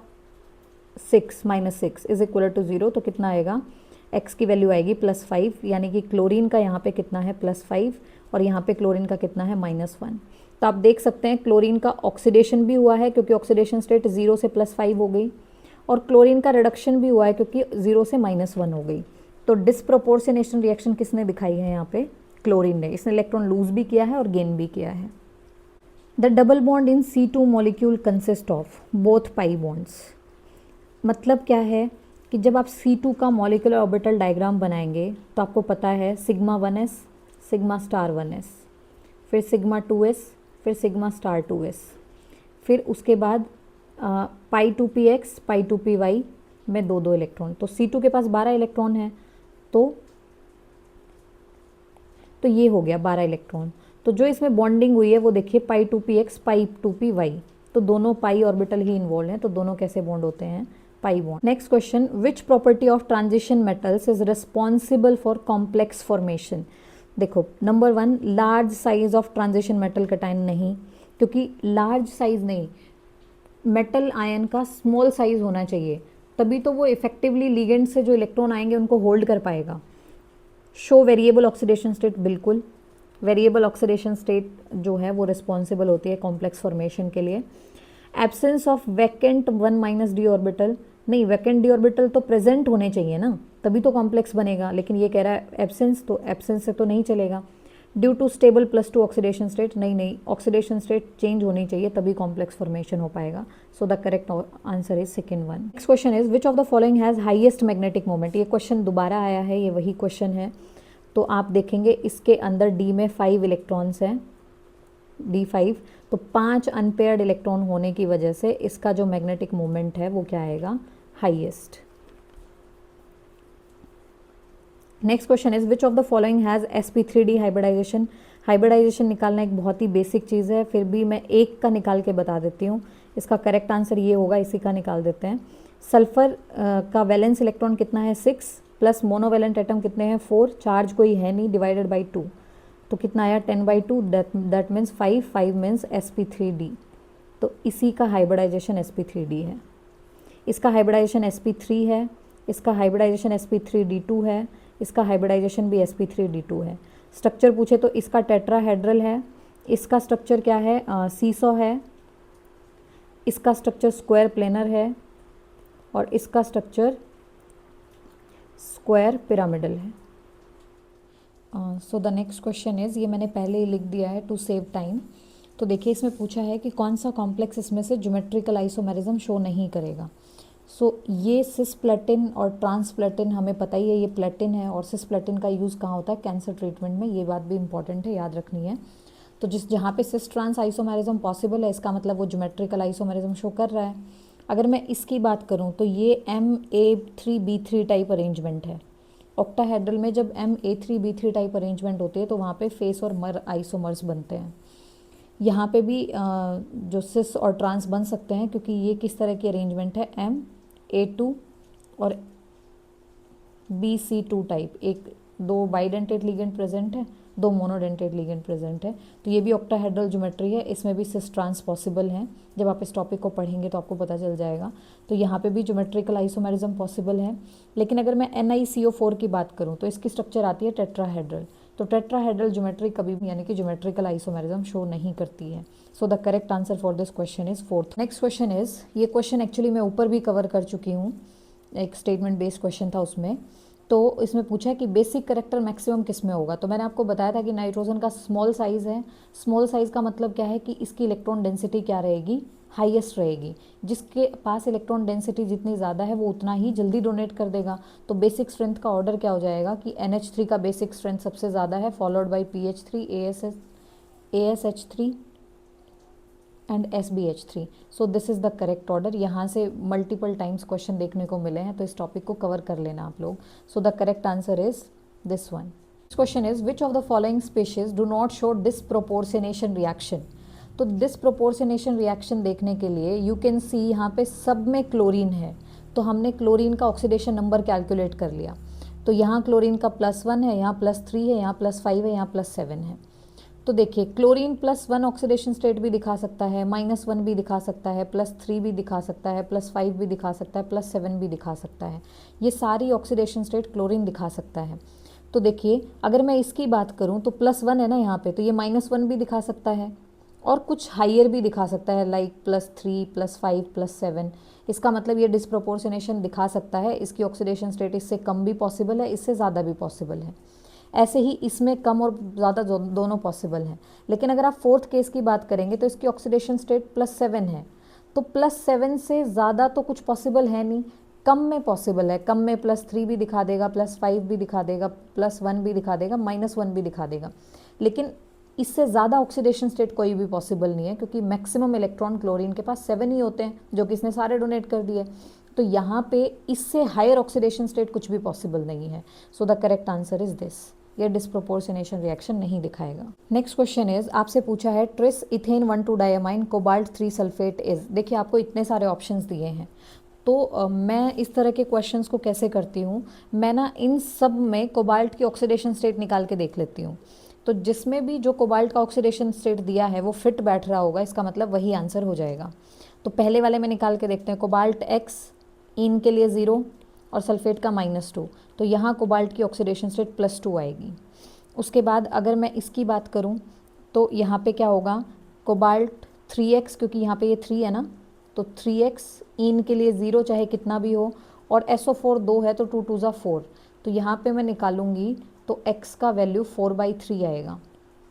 6 -6 इज इक्वल टू 0, तो कितना आएगा, X की वैल्यू आएगी +5, यानी कि क्लोरीन का यहाँ पे कितना है +5 और यहाँ पे क्लोरीन का कितना है -1। तो आप देख सकते हैं क्लोरीन का ऑक्सीडेशन भी हुआ है क्योंकि ऑक्सीडेशन स्टेट 0 से +5 हो गई, और क्लोरीन का रिडक्शन भी हुआ है क्योंकि 0 से -1 हो गई। तो डिसप्रोपोर्शनेशन रिएक्शन किसने दिखाई है यहाँ पे? क्लोरीन ने। इसने इलेक्ट्रॉन लूज भी किया है और गेन भी किया है। The double bond in C2 molecule consist of both pi bonds. मतलब क्या है कि जब आप C2 का मॉलिक्यूलर ऑर्बिटल डायग्राम बनाएंगे तो आपको पता है sigma 1s, sigma star 1s, फिर सिग्मा 2s, फिर सिग्मा स्टार 2s, फिर उसके बाद पाई 2px, पाई 2py में 2 इलेक्ट्रॉन। तो C2 के पास 12 इलेक्ट्रॉन है, तो ये हो गया 12 इलेक्ट्रॉन। तो जो इसमें बॉन्डिंग हुई है वो देखिए पाई 2px, पाई 2py, तो दोनों पाई ऑर्बिटल ही इन्वॉल्व हैं, तो दोनों कैसे बॉन्ड होते हैं? Pi bond. Next question, which property of transition metals is responsible for complex formation? देखो, number 1, large size of transition metal cation नहीं, क्योंकि लार्ज साइज नहीं, मेटल आयन का स्मॉल साइज होना चाहिए, तभी तो वो इफेक्टिवली लिगेंड से जो इलेक्ट्रॉन आएंगे उनको होल्ड कर पाएगा। शो वेरिएबल ऑक्सीडेशन स्टेट, बिल्कुल वेरिएबल ऑक्सीडेशन स्टेट जो है वो रिस्पॉन्सिबल होती है कॉम्प्लेक्स फॉर्मेशन के लिए। Absence of vacant 1 - d orbital, नहीं, वैकेंट डी ऑर्बिटल तो प्रेजेंट होने चाहिए ना, तभी तो कॉम्प्लेक्स बनेगा, लेकिन ये कह रहा है एब्सेंस, तो एब्सेंस से तो नहीं चलेगा। Due to stable +2 oxidation state, नहीं, ऑक्सीडेशन स्टेट चेंज होनी चाहिए तभी कॉम्प्लेक्स फॉर्मेशन हो पाएगा। So the correct answer is second one. Next question is which of the following has highest magnetic moment? ये क्वेश्चन दोबारा आया है, ये वही क्वेश्चन है। तो आप देखेंगे इसके अंदर डी में 5 इलेक्ट्रॉन्स हैं, D5, तो 5 अनपेयर्ड इलेक्ट्रॉन होने की वजह से इसका जो मैग्नेटिक मोमेंट है वो क्या आएगा? Highest. Next question is which of the following has sp3d hybridization? Hybridization निकालना एक बहुत ही बेसिक चीज़ है, फिर भी मैं एक का निकाल के बता देती हूँ। इसका करेक्ट आंसर ये होगा, इसी का निकाल देते हैं। सल्फर का वैलेंस इलेक्ट्रॉन कितना है? 6, प्लस मोनोवैलेंट एटम कितने हैं? 4, चार्ज कोई है नहीं, डिवाइडेड बाई 2, तो कितना आया? 10/2, दैट मीन्स 5 मीन्स sp3d। तो इसी का हाइब्रिडाइजेशन sp3d है। इसका हाइब्रिडाइजेशन sp3 है, इसका हाइब्रिडाइजेशन sp3d2 है, इसका हाइब्रिडाइजेशन भी sp3d2 है। स्ट्रक्चर पूछे तो इसका टेट्राहेड्रल है, इसका स्ट्रक्चर क्या है? सीसॉ है, इसका स्ट्रक्चर स्क्वायर प्लेनर है, और इसका स्ट्रक्चर स्क्वायर पिरामिडल है। So the next question is, ये मैंने पहले ही लिख दिया है टू सेव टाइम। तो देखिए इसमें पूछा है कि कौन सा कॉम्प्लेक्स इसमें से ज्योमेट्रिकल आइसोमेरिज्म शो नहीं करेगा। सो ये सिस्प्लेटिन और ट्रांसप्लेटिन हमें पता ही है, ये प्लेटिन है, और सिस्प्लेटिन का यूज़ कहाँ होता है? कैंसर ट्रीटमेंट में। ये बात भी इंपॉर्टेंट है, याद रखनी है। तो जहाँ पे सिस ट्रांस आइसोमेरिज्म पॉसिबल है, इसका मतलब वो ज्योमेट्रिकल आइसोमेरिज्म शो कर रहा है। अगर मैं इसकी बात करूँ तो ये MA3B3 टाइप अरेंजमेंट है। ऑक्टाहेड्रल में जब MA3B3 टाइप अरेंजमेंट होती है तो वहाँ पे फेस और मर आइसोमर्स बनते हैं। यहाँ पे भी जो सिस और ट्रांस बन सकते हैं, क्योंकि ये किस तरह की अरेंजमेंट है? MA2 और BC2 टाइप, एक 2 बाइडेंटेड लिगेंड प्रेजेंट है, 2 मोनोडेंटेड लिगेंड प्रेजेंट है। तो ये भी ऑक्टाहेड्रल ज्योमेट्री है, इसमें भी सिस ट्रांस पॉसिबल हैं। जब आप इस टॉपिक को पढ़ेंगे तो आपको पता चल जाएगा। तो यहाँ पे भी ज्योमेट्रिकल आइसोमेरिज्म पॉसिबल है। लेकिन अगर मैं NiCO4 की बात करूँ तो इसकी स्ट्रक्चर आती है टेट्राहेड्रल। तो टेट्राहेड्रल ज्योमेट्री कभी भी यानी कि ज्योमेट्रिकल आइसोमेरिज्म शो नहीं करती है। So the correct answer for this question is 4th। Next question is, ये क्वेश्चन एक्चुअली मैं ऊपर भी कवर कर चुकी हूँ, एक स्टेटमेंट बेस्ड क्वेश्चन था उसमें। तो इसमें पूछा है कि बेसिक करेक्टर मैक्सिमम किस में होगा। तो मैंने आपको बताया था कि नाइट्रोजन का स्मॉल साइज़ है। स्मॉल साइज़ का मतलब क्या है कि इसकी इलेक्ट्रॉन डेंसिटी क्या रहेगी? हाईएस्ट रहेगी। जिसके पास इलेक्ट्रॉन डेंसिटी जितनी ज़्यादा है वो उतना ही जल्दी डोनेट कर देगा। तो बेसिक स्ट्रेंथ का ऑर्डर क्या हो जाएगा कि NH3 का बेसिक स्ट्रेंथ सबसे ज़्यादा है, followed by PH3, ASH3 and SbH3। So this is the correct order. यहाँ से मल्टीपल टाइम्स क्वेश्चन देखने को मिले हैं, तो इस टॉपिक को कवर कर लेना आप लोग। सो the correct answer is this one. Next question is which of the following species do not show disproportionation reaction. तो डिसप्रोपोर्शनेशन रिएक्शन देखने के लिए यू कैन सी यहाँ पे सब में क्लोरीन है, तो हमने क्लोरीन का ऑक्सीडेशन नंबर कैलकुलेट कर लिया। तो यहाँ क्लोरीन का +1 है, यहाँ +3 है, यहाँ +5 है, यहाँ +7 है। तो देखिए क्लोरीन +1 ऑक्सीडेशन स्टेट भी दिखा सकता है, -1 भी दिखा सकता है, +3 भी दिखा सकता है, +5 भी दिखा सकता है, +7 भी दिखा सकता है। ये सारी ऑक्सीडेशन स्टेट क्लोरीन दिखा सकता है। तो देखिए अगर मैं इसकी बात करूं तो +1 है ना यहाँ पे, तो ये -1 भी दिखा सकता है, और कुछ हाइयर भी दिखा सकता है, लाइक +3, +5, +7। इसका मतलब ये डिस्प्रोपोर्शनेशन दिखा सकता है। इसकी ऑक्सीडेशन स्टेट इससे कम भी पॉसिबल है, इससे ज़्यादा भी पॉसिबल है। ऐसे ही इसमें कम और ज़्यादा दोनों पॉसिबल हैं। लेकिन अगर आप फोर्थ केस की बात करेंगे तो इसकी ऑक्सीडेशन स्टेट +7 है, तो +7 से ज़्यादा तो कुछ पॉसिबल है नहीं, कम में पॉसिबल है। कम में +3 भी दिखा देगा, +5 भी दिखा देगा, +1 भी दिखा देगा, -1 भी दिखा देगा। लेकिन इससे ज़्यादा ऑक्सीडेशन स्टेट कोई भी पॉसिबल नहीं है, क्योंकि मैक्सिमम इलेक्ट्रॉन क्लोरीन के पास 7 ही होते हैं, जो कि इसने सारे डोनेट कर दिए। तो यहाँ पे इससे हायर ऑक्सीडेशन स्टेट कुछ भी पॉसिबल नहीं है। So the correct answer is this. ये डिस्प्रोपोर्शनेशन रिएक्शन नहीं दिखाएगा। नेक्स्ट क्वेश्चन इज, आपसे पूछा है tris ethane 1,2 diamine cobalt 3 sulphate is. देखिए आपको इतने सारे ऑप्शंस दिए हैं, तो मैं इस तरह के क्वेश्चंस को कैसे करती हूँ, मैं ना इन सब में कोबाल्ट की ऑक्सीडेशन स्टेट निकाल के देख लेती हूँ। तो जिसमें भी जो कोबाल्ट का ऑक्सीडेशन स्टेट दिया है वो फिट बैठ रहा होगा, इसका मतलब वही आंसर हो जाएगा। तो पहले वाले में निकाल के देखते हैं। कोबाल्ट X इन के लिए 0 और सल्फेट का -2, तो यहाँ कोबाल्ट की ऑक्सीडेशन स्टेट +2 आएगी। उसके बाद अगर मैं इसकी बात करूँ तो यहाँ पे क्या होगा, कोबाल्ट 3X, क्योंकि यहाँ पे ये 3 है ना, तो 3X इन के लिए 0 चाहे कितना भी हो, और SO4 2 है तो 2 2 ज़ा 4, तो यहाँ पे मैं निकालूंगी तो x का वैल्यू 4/3 आएगा,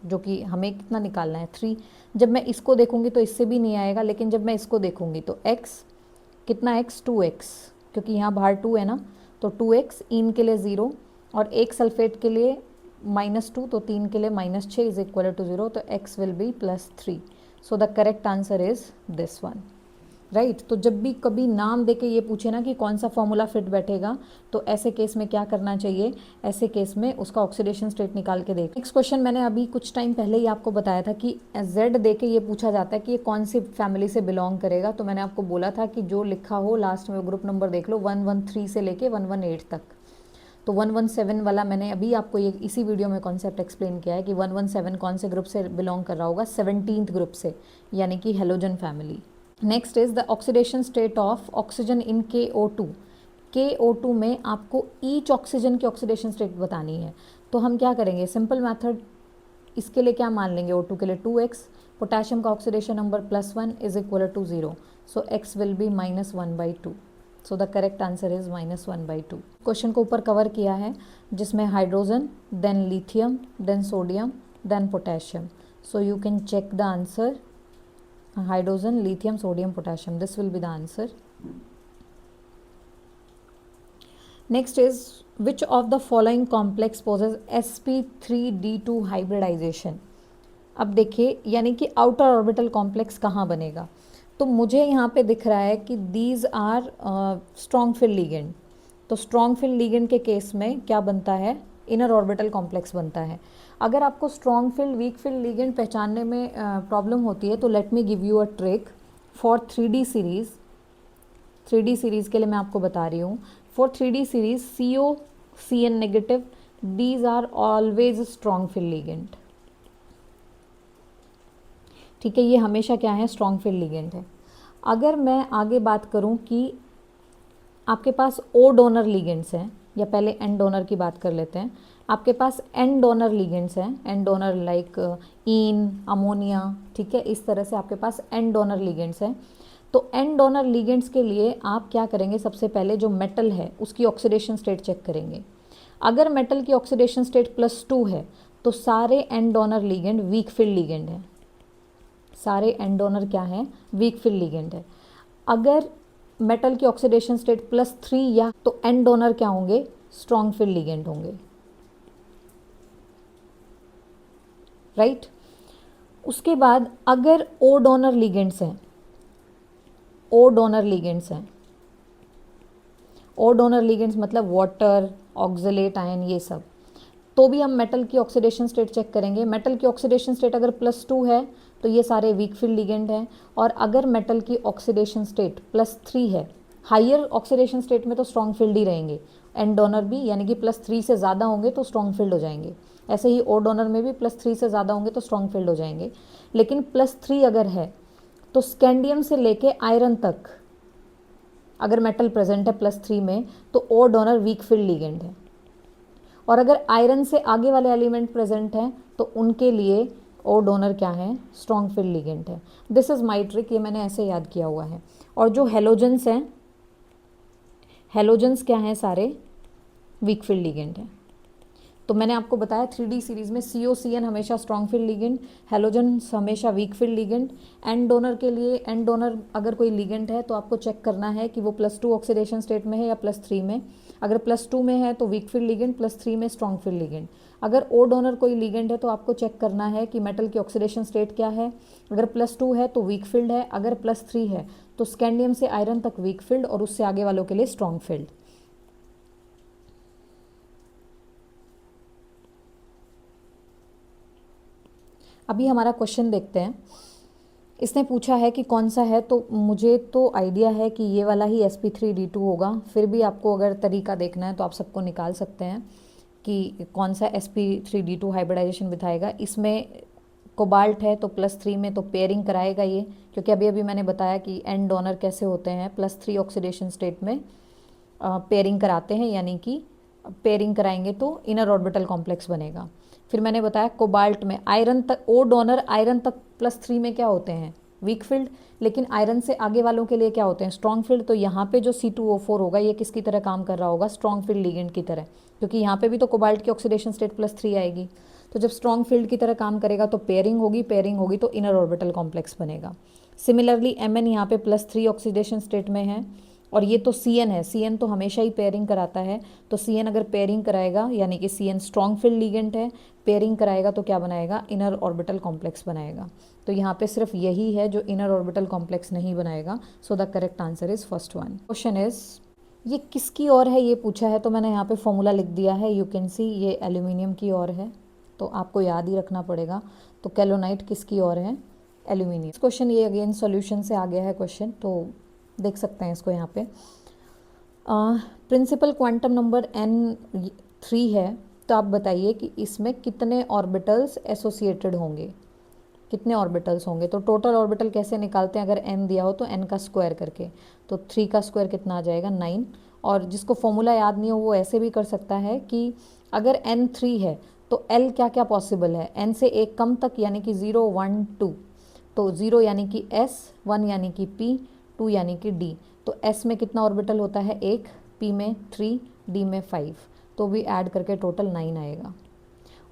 जो कि हमें कितना निकालना है 3। जब मैं इसको देखूंगी तो इससे भी नहीं आएगा, लेकिन जब मैं इसको देखूंगी तो x कितना, x 2x, क्योंकि यहाँ बाहर 2 है ना, तो 2x इन के लिए 0 और एक सल्फेट के लिए -2, तो 3 के लिए -6 इज इक्वल टू 0, तो x will B +3। So the correct answer is this one, right. तो जब भी कभी नाम देके ये पूछे ना कि कौन सा फॉर्मूला फिट बैठेगा, तो ऐसे केस में क्या करना चाहिए, ऐसे केस में उसका ऑक्सीडेशन स्टेट निकाल के देख। नेक्स्ट क्वेश्चन मैंने अभी कुछ टाइम पहले ही आपको बताया था कि Z देके ये पूछा जाता है कि ये कौन सी फैमिली से बिलोंग करेगा। तो मैंने आपको बोला था कि जो लिखा हो लास्ट में ग्रुप नंबर देख लो, 113 से लेके 118 तक। तो 117 वाला मैंने अभी आपको ये इसी वीडियो में कॉन्सेप्ट एक्सप्लेन किया है कि 117 कौन से ग्रुप से बिलोंग कर रहा होगा, 17th ग्रुप से, यानी कि halogen family. Next is the oxidation state of oxygen in KO2। KO2 में आपको ईच ऑक्सीजन की ऑक्सीडेशन स्टेट बतानी है। तो हम क्या करेंगे, सिंपल मेथड, इसके लिए क्या मान लेंगे, O2 के लिए 2x, पोटेशियम का oxidation number +1 is equal to 0, so x will be -1/2। So the correct answer is -1/2। क्वेश्चन को ऊपर कवर किया है, जिसमें hydrogen, then lithium, then sodium, then potassium. So you can check the answer, hydrogen, lithium, sodium, potassium, this will be the answer. Next is, which of the following complex possess sp3d2 hybridization। अब देखिए, यानी कि outer orbital complex कहाँ बनेगा, तो मुझे यहाँ पे दिख रहा है कि these are strong field ligand. तो स्ट्रॉन्ग फिल लिगेंड के केस में क्या बनता है, इनर ऑर्बिटल कॉम्प्लेक्स बनता है। अगर आपको strong field weak field ligand पहचानने में प्रॉब्लम होती है, तो let me give you a trick for 3D series. 3D series के लिए मैं आपको बता रही हूँ, for 3D series CO CN negative, these are always strong field ligand. ठीक है, ये हमेशा क्या है, स्ट्रॉन्ग फिल लिगेंड है। अगर मैं आगे बात करूँ कि आपके पास O डोनर लिगेंड्स हैं, या पहले N डोनर की बात कर लेते हैं। आपके पास N डोनर लिगेंड्स हैं, N donor like in, ammonia, ठीक है, इस तरह से आपके पास N डोनर लिगेंड्स हैं। तो N डोनर लिगेंड्स के लिए आप क्या करेंगे, सबसे पहले जो मेटल है उसकी ऑक्सीडेशन स्टेट चेक करेंगे। अगर मेटल की ऑक्सीडेशन स्टेट +2 है, तो सारे N donor ligand weak field ligand है। सारे N डोनर क्या हैं, वीक फिल लिगेंड है। अगर मेटल की ऑक्सीडेशन स्टेट +3 या, तो N डोनर क्या होंगे, स्ट्रॉन्ग फिल लिगेंड होंगे, राइट। उसके बाद अगर O डोनर लिगेंड्स हैं, O डोनर लिगेंड्स हैं, O डोनर लिगेंड्स मतलब वाटर, ऑक्सलेट आयन, ये सब, तो भी हम मेटल की ऑक्सीडेशन स्टेट चेक करेंगे। मेटल की ऑक्सीडेशन स्टेट अगर +2 है तो ये सारे वीक फिल लिगेंड हैं, और अगर मेटल की ऑक्सीडेशन स्टेट +3 है, हायर ऑक्सीडेशन स्टेट में तो स्ट्रॉन्ग फिल्ड ही रहेंगे, एन डोनर भी, यानी कि +3 से ज़्यादा होंगे तो स्ट्रॉन्ग फिल्ड हो जाएंगे। ऐसे ही O डोनर में भी +3 से ज़्यादा होंगे तो स्ट्रॉन्ग फिल्ड हो जाएंगे। लेकिन +3 अगर है तो स्कैंडियम से लेके आयरन तक अगर मेटल प्रेजेंट है +3 में, तो O donor weak field ligand है। और अगर आयरन से आगे वाले एलिमेंट प्रेजेंट हैं तो उनके लिए ओ डोनर क्या है, स्ट्रॉन्ग फील्ड लिगेंड है। दिस इज़ माई ट्रिक, ये मैंने ऐसे याद किया हुआ है। और जो हेलोजेंस हैं, हेलोजेंस क्या हैं, सारे वीक फील्ड लिगेंड है। तो मैंने आपको बताया 3D सीरीज में COCN हमेशा स्ट्रॉन्ग फील्ड लिगेंड, हेलोजेंस हमेशा week field ligand. And donor के लिए, एंड डोनर अगर कोई लिगेंड है तो आपको चेक करना है कि वो +2 ऑक्सीडेशन स्टेट में है या +3 में। अगर +2 में है तो वीक फील्ड लिगेंड, +3 में स्ट्रॉन्ग फील्ड लिगेंड। अगर ओ डोनर कोई लिगेंड है तो आपको चेक करना है कि मेटल की ऑक्सीडेशन स्टेट क्या है। अगर +2 है तो वीक फील्ड है, अगर +3 है तो स्कैंडियम से आयरन तक वीक फील्ड और उससे आगे वालों के लिए स्ट्रॉन्ग फील्ड। अभी हमारा क्वेश्चन देखते हैं। इसने पूछा है कि कौन सा है, तो मुझे तो आइडिया है कि ये वाला ही sp3d2 होगा। फिर भी आपको अगर तरीका देखना है तो आप सबको निकाल सकते हैं कि कौन सा sp3d2 हाइब्रिडाइजेशन बिठाएगा। इसमें कोबाल्ट है तो +3 में तो पेयरिंग कराएगा ये, क्योंकि अभी अभी मैंने बताया कि एंड डोनर कैसे होते हैं, +3 ऑक्सीडेशन स्टेट में पेयरिंग कराते हैं, यानी कि पेयरिंग कराएंगे तो इनर ऑर्बिटल कॉम्प्लेक्स बनेगा। फिर मैंने बताया कोबाल्ट में आयरन तक, ओ डोनर आयरन तक +3 में क्या होते हैं, वीक फील्ड, लेकिन आयरन से आगे वालों के लिए क्या होते हैं, स्ट्रॉन्ग फील्ड। तो यहाँ पे जो C2O4 होगा ये किसकी तरह काम कर रहा होगा, स्ट्रॉन्ग फील्ड लिगेंड की तरह, क्योंकि यहाँ पे भी तो कोबाल्ट की ऑक्सीडेशन स्टेट +3 आएगी। तो जब स्ट्रॉन्ग फील्ड की तरह काम करेगा तो पेयरिंग होगी, पेयरिंग होगी तो इनर ऑर्बिटल कॉम्प्लेक्स बनेगा। सिमिलरली Mn यहाँ पे +3 ऑक्सीडेशन स्टेट में है, और ये तो Cn है, Cn तो हमेशा ही पेयरिंग कराता है। तो Cn अगर पेयरिंग कराएगा, यानी कि Cn स्ट्रॉन्ग फील्ड लिगेंड है, पेयरिंग कराएगा तो क्या बनाएगा, इनर ऑर्बिटल कॉम्प्लेक्स बनाएगा। तो यहाँ पे सिर्फ यही है जो इनर ऑर्बिटल कॉम्प्लेक्स नहीं बनाएगा। सो the correct answer is first one. Question is, ये किसकी ओर है ये पूछा है, तो मैंने यहाँ पे फॉर्मूला लिख दिया है। यू कैन सी ये एल्यूमिनियम की ओर है, तो आपको याद ही रखना पड़ेगा। तो कैलोनाइट किसकी ओर है, एल्यूमिनियम। क्वेश्चन ये अगेन सॉल्यूशन से आ गया है क्वेश्चन, तो देख सकते हैं इसको यहाँ पे। प्रिंसिपल क्वांटम नंबर N3 है, तो आप बताइए कि इसमें कितने ऑर्बिटल्स एसोसिएटेड होंगे, कितने ऑर्बिटल्स होंगे। तो टोटल ऑर्बिटल कैसे निकालते हैं, अगर n दिया हो तो n का स्क्वायर करके, तो 3 का स्क्वायर कितना आ जाएगा, 9। और जिसको फॉर्मूला याद नहीं हो वो ऐसे भी कर सकता है कि अगर n3 है तो l क्या क्या पॉसिबल है, n से एक कम तक, यानी कि 0 1 2। तो 0 यानी कि s, 1 यानी कि p, 2 यानी कि d। तो s में कितना ऑर्बिटल होता है, 1, p में 3, d में 5, तो भी ऐड करके टोटल 9 आएगा।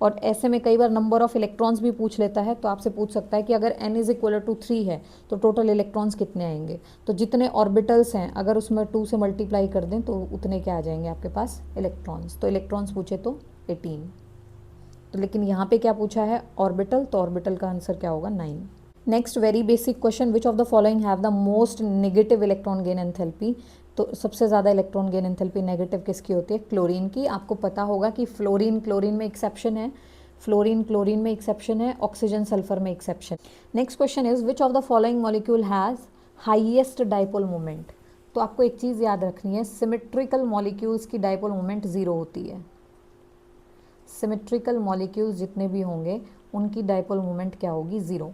और ऐसे में कई बार नंबर ऑफ इलेक्ट्रॉन्स भी पूछ लेता है, तो आपसे पूछ सकता है कि अगर n इज इक्वल टू 3 है तो टोटल इलेक्ट्रॉन्स कितने आएंगे। तो जितने ऑर्बिटल्स हैं अगर उसमें 2 से मल्टीप्लाई कर दें तो उतने क्या आ जाएंगे आपके पास, इलेक्ट्रॉन्स। तो इलेक्ट्रॉन्स पूछे तो 18। तो लेकिन यहाँ पे क्या पूछा है, ऑर्बिटल, तो ऑर्बिटल का आंसर क्या होगा, 9। Next very basic question, which of the following have the most negative electron gain enthalpy. तो सबसे ज़्यादा इलेक्ट्रॉन गेन एंथैल्पी नेगेटिव किसकी होती है, क्लोरीन की। आपको पता होगा कि फ्लोरीन क्लोरीन में एक्सेप्शन है, फ्लोरीन क्लोरीन में एक्सेप्शन है, ऑक्सीजन सल्फर में exception. Next question is, which of the following molecule has highest dipole moment. तो आपको एक चीज़ याद रखनी है, सिमेट्रिकल मॉलिक्यूल्स की डाइपोल मोमेंट 0 होती है। सिमेट्रिकल मॉलिक्यूल्स जितने भी होंगे उनकी डाइपोल मोमेंट क्या होगी, 0।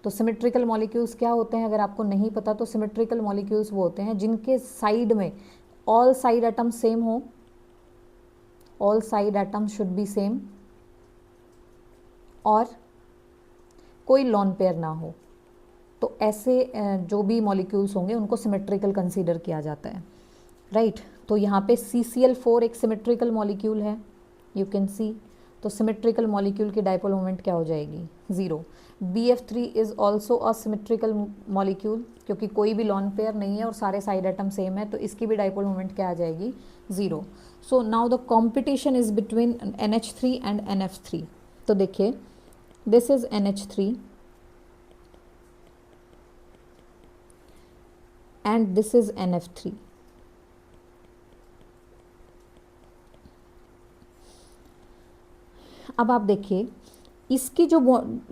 तो सिमेट्रिकल मॉलिक्यूल्स क्या होते हैं, अगर आपको नहीं पता तो सिमेट्रिकल मॉलिक्यूल्स वो होते हैं जिनके साइड में ऑल साइड एटम सेम हो, all side atom should be same, और कोई लॉन पेयर ना हो। तो ऐसे जो भी मॉलिक्यूल्स होंगे उनको सिमेट्रिकल कंसीडर किया जाता है, राइट। तो यहाँ पे CCl4 एक सिमेट्रिकल मॉलिक्यूल है, यू कैन सी। तो सिमेट्रिकल मॉलिक्यूल की डाइपोल मोमेंट क्या हो जाएगी, 0। BF3 is also a symmetrical molecule, क्योंकि कोई भी लॉन पेयर नहीं है और सारे साइड एटम सेम है, तो इसकी भी डाइपोल मोमेंट क्या आ जाएगी, 0। So now the competition is between NH3 and NF3। तो देखिए, this is NH3 and this is NF3। अब आप देखिए, इसकी जो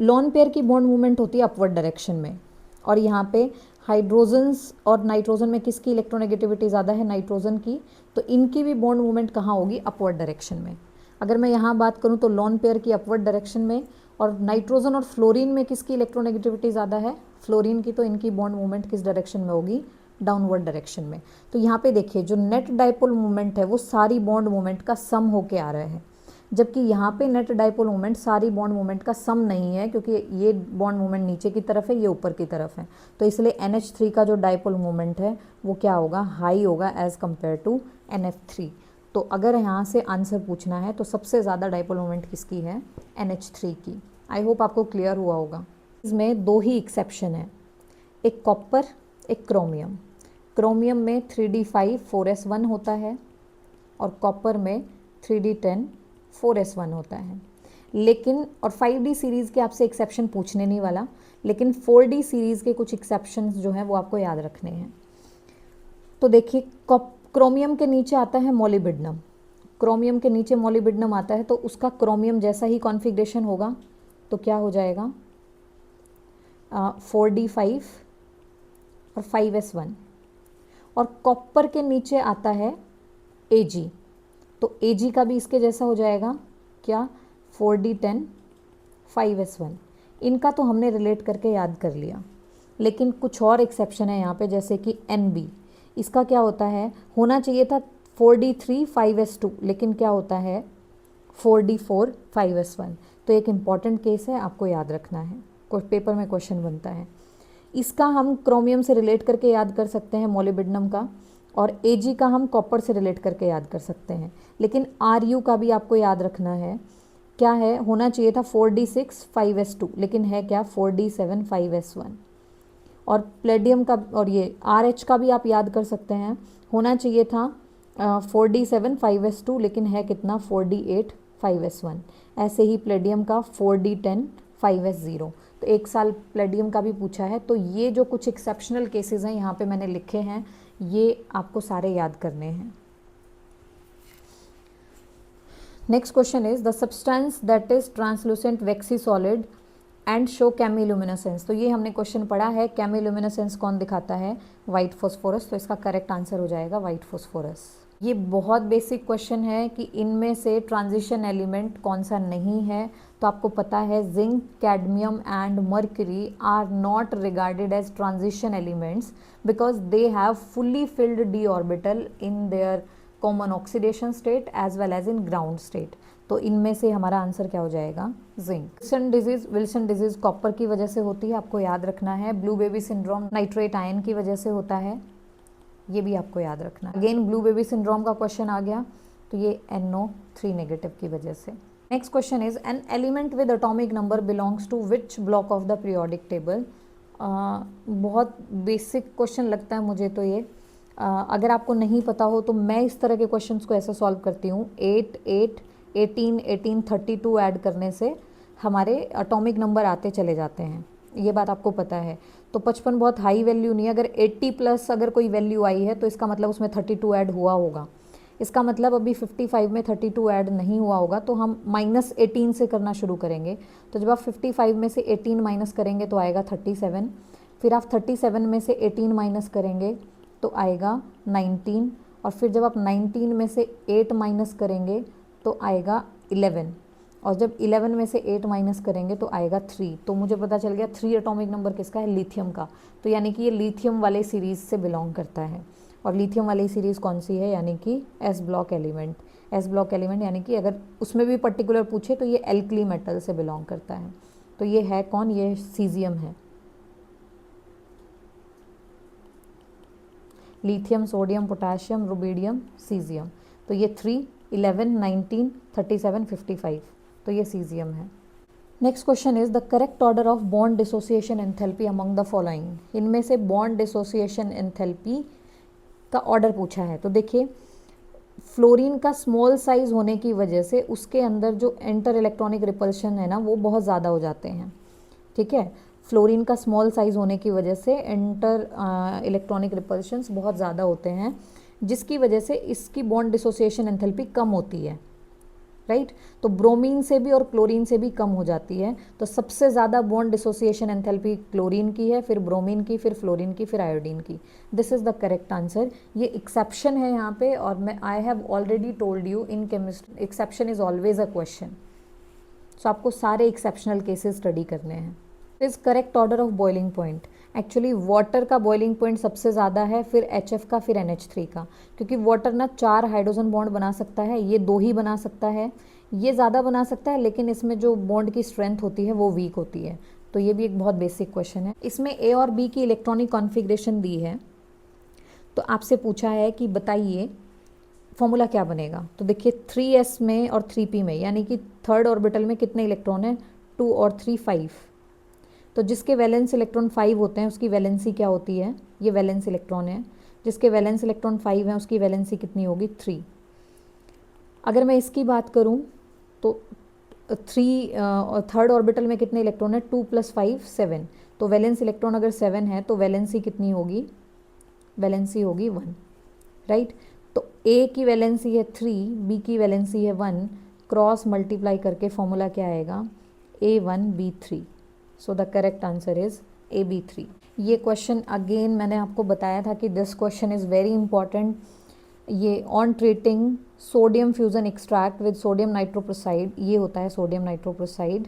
लॉन पेयर की बॉन्ड मूवमेंट होती है अपवर्ड डायरेक्शन में, और यहाँ पे हाइड्रोजन्स और नाइट्रोजन में किसकी इलेक्ट्रोनेगेटिविटी ज़्यादा है, नाइट्रोजन की। तो इनकी भी बॉन्ड मूवमेंट कहाँ होगी, अपवर्ड डायरेक्शन में। अगर मैं यहाँ बात करूँ तो लॉन पेयर की अपवर्ड डायरेक्शन में, और नाइट्रोजन और फ्लोरीन में किसकी इलेक्ट्रोनेगेटिविटी ज़्यादा है, फ्लोरीन की। तो इनकी बॉन्ड मूवमेंट किस डायरेक्शन में होगी, डाउनवर्ड डायरेक्शन में। तो यहाँ पे देखिए, जो नेट डाइपोल मूवमेंट है वो सारी बॉन्ड मूवमेंट का सम होके आ रहा है, जबकि यहाँ पे नेट डाइपोल मोमेंट सारी बॉन्ड मोमेंट का सम नहीं है, क्योंकि ये बॉन्ड मोमेंट नीचे की तरफ है, ये ऊपर की तरफ है, तो इसलिए NH3 का जो डाइपोल मोमेंट है वो क्या होगा, हाई होगा एज कम्पेयर टू NF3। तो अगर यहाँ से आंसर पूछना है तो सबसे ज़्यादा डाइपोल मोमेंट किसकी है, NH3 की। आई होप आपको क्लियर हुआ होगा। इसमें दो ही एक्सेप्शन है, एक कॉपर, एक क्रोमियम। क्रोमियम में 3d5 4s1 होता है और कॉपर में 3d10 4s1 होता है। लेकिन और 5d सीरीज़ के आपसे एक्सेप्शन पूछने नहीं वाला, लेकिन 4d सीरीज़ के कुछ एक्सेप्शंस जो हैं वो आपको याद रखने हैं। तो देखिए, क्रोमियम के नीचे आता है मोलिबिडनम, क्रोमियम के नीचे मोलिबिडनम आता है, तो उसका क्रोमियम जैसा ही कॉन्फ़िगरेशन होगा, तो क्या हो जाएगा 4d5 और 5s1। और कॉपर के नीचे आता है Ag, तो Ag का भी इसके जैसा हो जाएगा क्या, 4d10 5s1। इनका तो हमने रिलेट करके याद कर लिया, लेकिन कुछ और एक्सेप्शन है यहाँ पे, जैसे कि Nb, इसका क्या होता है, होना चाहिए था 4d3 5s2, लेकिन क्या होता है 4d4 5s1। तो एक इम्पॉर्टेंट केस है, आपको याद रखना है, पेपर में क्वेश्चन बनता है। इसका हम क्रोमियम से रिलेट करके याद कर सकते हैं, मोलिबिडनम का, और Ag का हम कॉपर से रिलेट करके याद कर सकते हैं। लेकिन Ru का भी आपको याद रखना है, क्या है, होना चाहिए था 4d6 5s2, लेकिन है क्या 4d7 5s1। और प्लेडियम का और ये RH का भी आप याद कर सकते हैं, होना चाहिए था 4d7 5s2, लेकिन है कितना 4d8 5s1। ऐसे ही प्लेडियम का 4d10 5s0। तो एक साल प्लेडियम का भी पूछा है। तो ये जो कुछ एक्सेप्शनल केसेस हैं यहाँ पे मैंने लिखे हैं, ये आपको सारे याद करने हैं। Next question is the substance that is translucent waxy solid and show chemiluminescence. तो ये हमने क्वेश्चन पढ़ा है, केमिल्यूमिनेसेंस कौन दिखाता है, वाइट फॉस्फोरस। तो इसका करेक्ट आंसर हो जाएगा वाइट फॉस्फोरस। ये बहुत बेसिक क्वेश्चन है कि इनमें से ट्रांजिशन एलिमेंट कौन सा नहीं है। तो आपको पता है zinc, cadmium and mercury are not regarded as transition elements because they have fully filled D orbital in their common oxidation state as well as in ground state. तो इनमें से हमारा आंसर क्या हो जाएगा, जिंक। विल्सन डिजीज कॉपर की वजह से होती है, आपको याद रखना है। Blue baby syndrome nitrate ion की वजह से होता है, ये भी आपको याद रखना। अगेन ब्लू बेबी सिंड्रोम का क्वेश्चन आ गया, तो ये NO3 नेगेटिव की वजह से। Next question is an element with atomic number belongs to which block of the periodic table. बहुत बेसिक क्वेश्चन लगता है मुझे तो ये। अगर आपको नहीं पता हो तो मैं इस तरह के क्वेश्चंस को ऐसे सॉल्व करती हूँ, 8, 8, 18, 18, 32 ऐड करने से हमारे एटॉमिक नंबर आते चले जाते हैं, ये बात आपको पता है। तो 55 बहुत हाई वैल्यू नहीं है, अगर 80 प्लस अगर कोई वैल्यू आई है तो इसका मतलब उसमें 32 ऐड हुआ होगा। इसका मतलब अभी 55 में 32 ऐड नहीं हुआ होगा, तो हम -18 से करना शुरू करेंगे। तो जब आप 55 में से 18 माइनस करेंगे तो आएगा 37, फिर आप 37 में से 18 माइनस करेंगे तो आएगा 19, और फिर जब आप 19 में से 8 माइनस करेंगे तो आएगा 11, और जब 11 में से 8 माइनस करेंगे तो आएगा 3। तो मुझे पता चल गया 3 एटॉमिक नंबर किसका है, लिथियम का। तो यानी कि ये लिथियम वाले सीरीज़ से बिलोंग करता है। और लिथियम वाली सीरीज़ कौन सी है, यानी कि S block element. S block element यानी कि अगर उसमें भी पर्टिकुलर पूछे तो ये एल्कली मेटल से बिलोंग करता है। तो ये है कौन, ये सीजियम है। Lithium, sodium, potassium, rubidium, caesium. तो ये 3, 11, 19, 37, 55, तो ये सीजियम है। Next question is the correct order of bond dissociation enthalpy among the following. इनमें से बॉन्ड डिसोसिएशन एंथैल्पी का ऑर्डर पूछा है। तो देखिए, फ्लोरीन का स्मॉल साइज होने की वजह से उसके अंदर जो इंटर इलेक्ट्रॉनिक रिपल्शन है ना, वो बहुत ज़्यादा हो जाते हैं। ठीक है, फ्लोरीन का स्मॉल साइज होने की वजह से इंटर इलेक्ट्रॉनिक रिपल्शंस बहुत ज़्यादा होते हैं, जिसकी वजह से इसकी बॉन्ड डिसोसिएशन एंथैल्पी कम होती है, राइट। तो ब्रोमीन से भी और क्लोरीन से भी कम हो जाती है। तो सबसे ज़्यादा बॉन्ड डिसोसिएशन एंथैल्पी क्लोरीन की है, फिर ब्रोमीन की, फिर फ्लोरीन की, फिर आयोडीन की। This is the correct answer. ये एक्सेप्शन है यहाँ पे, और मैं I have already told you in chemistry exception is always a question. So आपको सारे एक्सेप्शनल केसेस स्टडी करने हैं। Is correct order of boiling point. Actually water का बॉइलिंग पॉइंट सबसे ज़्यादा है, फिर HF का, फिर NH3 का, क्योंकि वाटर ना 4 हाइड्रोजन बॉन्ड बना सकता है, ये 2 ही बना सकता है। ये ज़्यादा बना सकता है, लेकिन इसमें जो बॉन्ड की स्ट्रेंथ होती है वो वीक होती है। तो ये भी एक बहुत बेसिक क्वेश्चन है। इसमें ए और बी की इलेक्ट्रॉनिक कॉन्फ़िगरेशन दी है, तो आपसे पूछा है कि बताइए फॉर्मूला क्या बनेगा। तो देखिए 3s में और 3p में, यानी कि थर्ड ऑर्बिटल में कितने इलेक्ट्रॉन हैं, 2 और 3 5। तो जिसके वैलेंस इलेक्ट्रॉन 5 होते हैं उसकी वैलेंसी क्या होती है, ये वैलेंस इलेक्ट्रॉन है। जिसके वैलेंस इलेक्ट्रॉन 5 हैं उसकी वैलेंसी कितनी होगी, 3। अगर मैं इसकी बात करूं तो 3 थर्ड ऑर्बिटल में कितने इलेक्ट्रॉन है, 2 + 5 7। तो वैलेंस इलेक्ट्रॉन अगर 7 है तो वैलेंसी कितनी होगी, वैलेंसी होगी 1, राइट। तो ए की वैलेंसी है 3, बी की वैलेंसी है 1, क्रॉस मल्टीप्लाई करके फॉर्मूला क्या आएगा, A1B3। So the correct answer is AB3। ये क्वेश्चन अगेन मैंने आपको बताया था कि this question is very important. ये on treating sodium fusion extract with sodium nitroprusside, ये होता है sodium nitroprusside.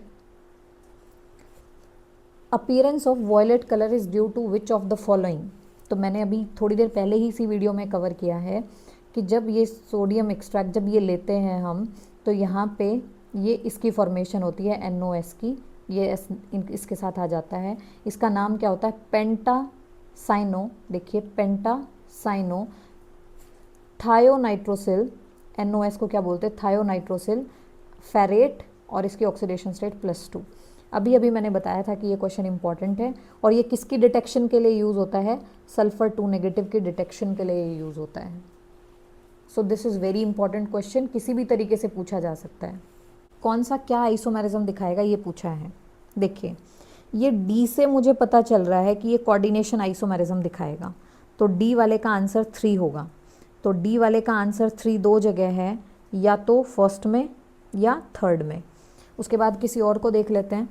Appearance of violet colour is due to which of the following. तो मैंने अभी थोड़ी देर पहले ही इसी वीडियो में कवर किया है कि जब ये सोडियम एक्सट्रैक्ट जब ये लेते हैं हम, तो यहाँ पे ये इसकी फॉर्मेशन होती है NOS की, ये इसके साथ आ जाता है। इसका नाम क्या होता है, पेंटासाइनो। देखिए पेंटासाइनो थायोनाइट्रोसिल, NOS को क्या बोलते हैं, थायोनाइट्रोसिल फेरेट, और इसकी ऑक्सीडेशन स्टेट +2। अभी अभी मैंने बताया था कि ये क्वेश्चन इंपॉर्टेंट है, और ये किसकी डिटेक्शन के लिए यूज़ होता है, सल्फर 2 नेगेटिव की डिटेक्शन के लिए यूज़ होता है। So this is very important question, किसी भी तरीके से पूछा जा सकता है। कौन सा क्या आइसोमेरिज्म दिखाएगा, ये पूछा है। देखिए ये डी से मुझे पता चल रहा है कि ये कोऑर्डिनेशन आइसोमेरिज्म दिखाएगा, तो डी वाले का आंसर 3 होगा। तो डी वाले का आंसर 3 दो जगह है, या तो फर्स्ट में या थर्ड में। उसके बाद किसी और को देख लेते हैं।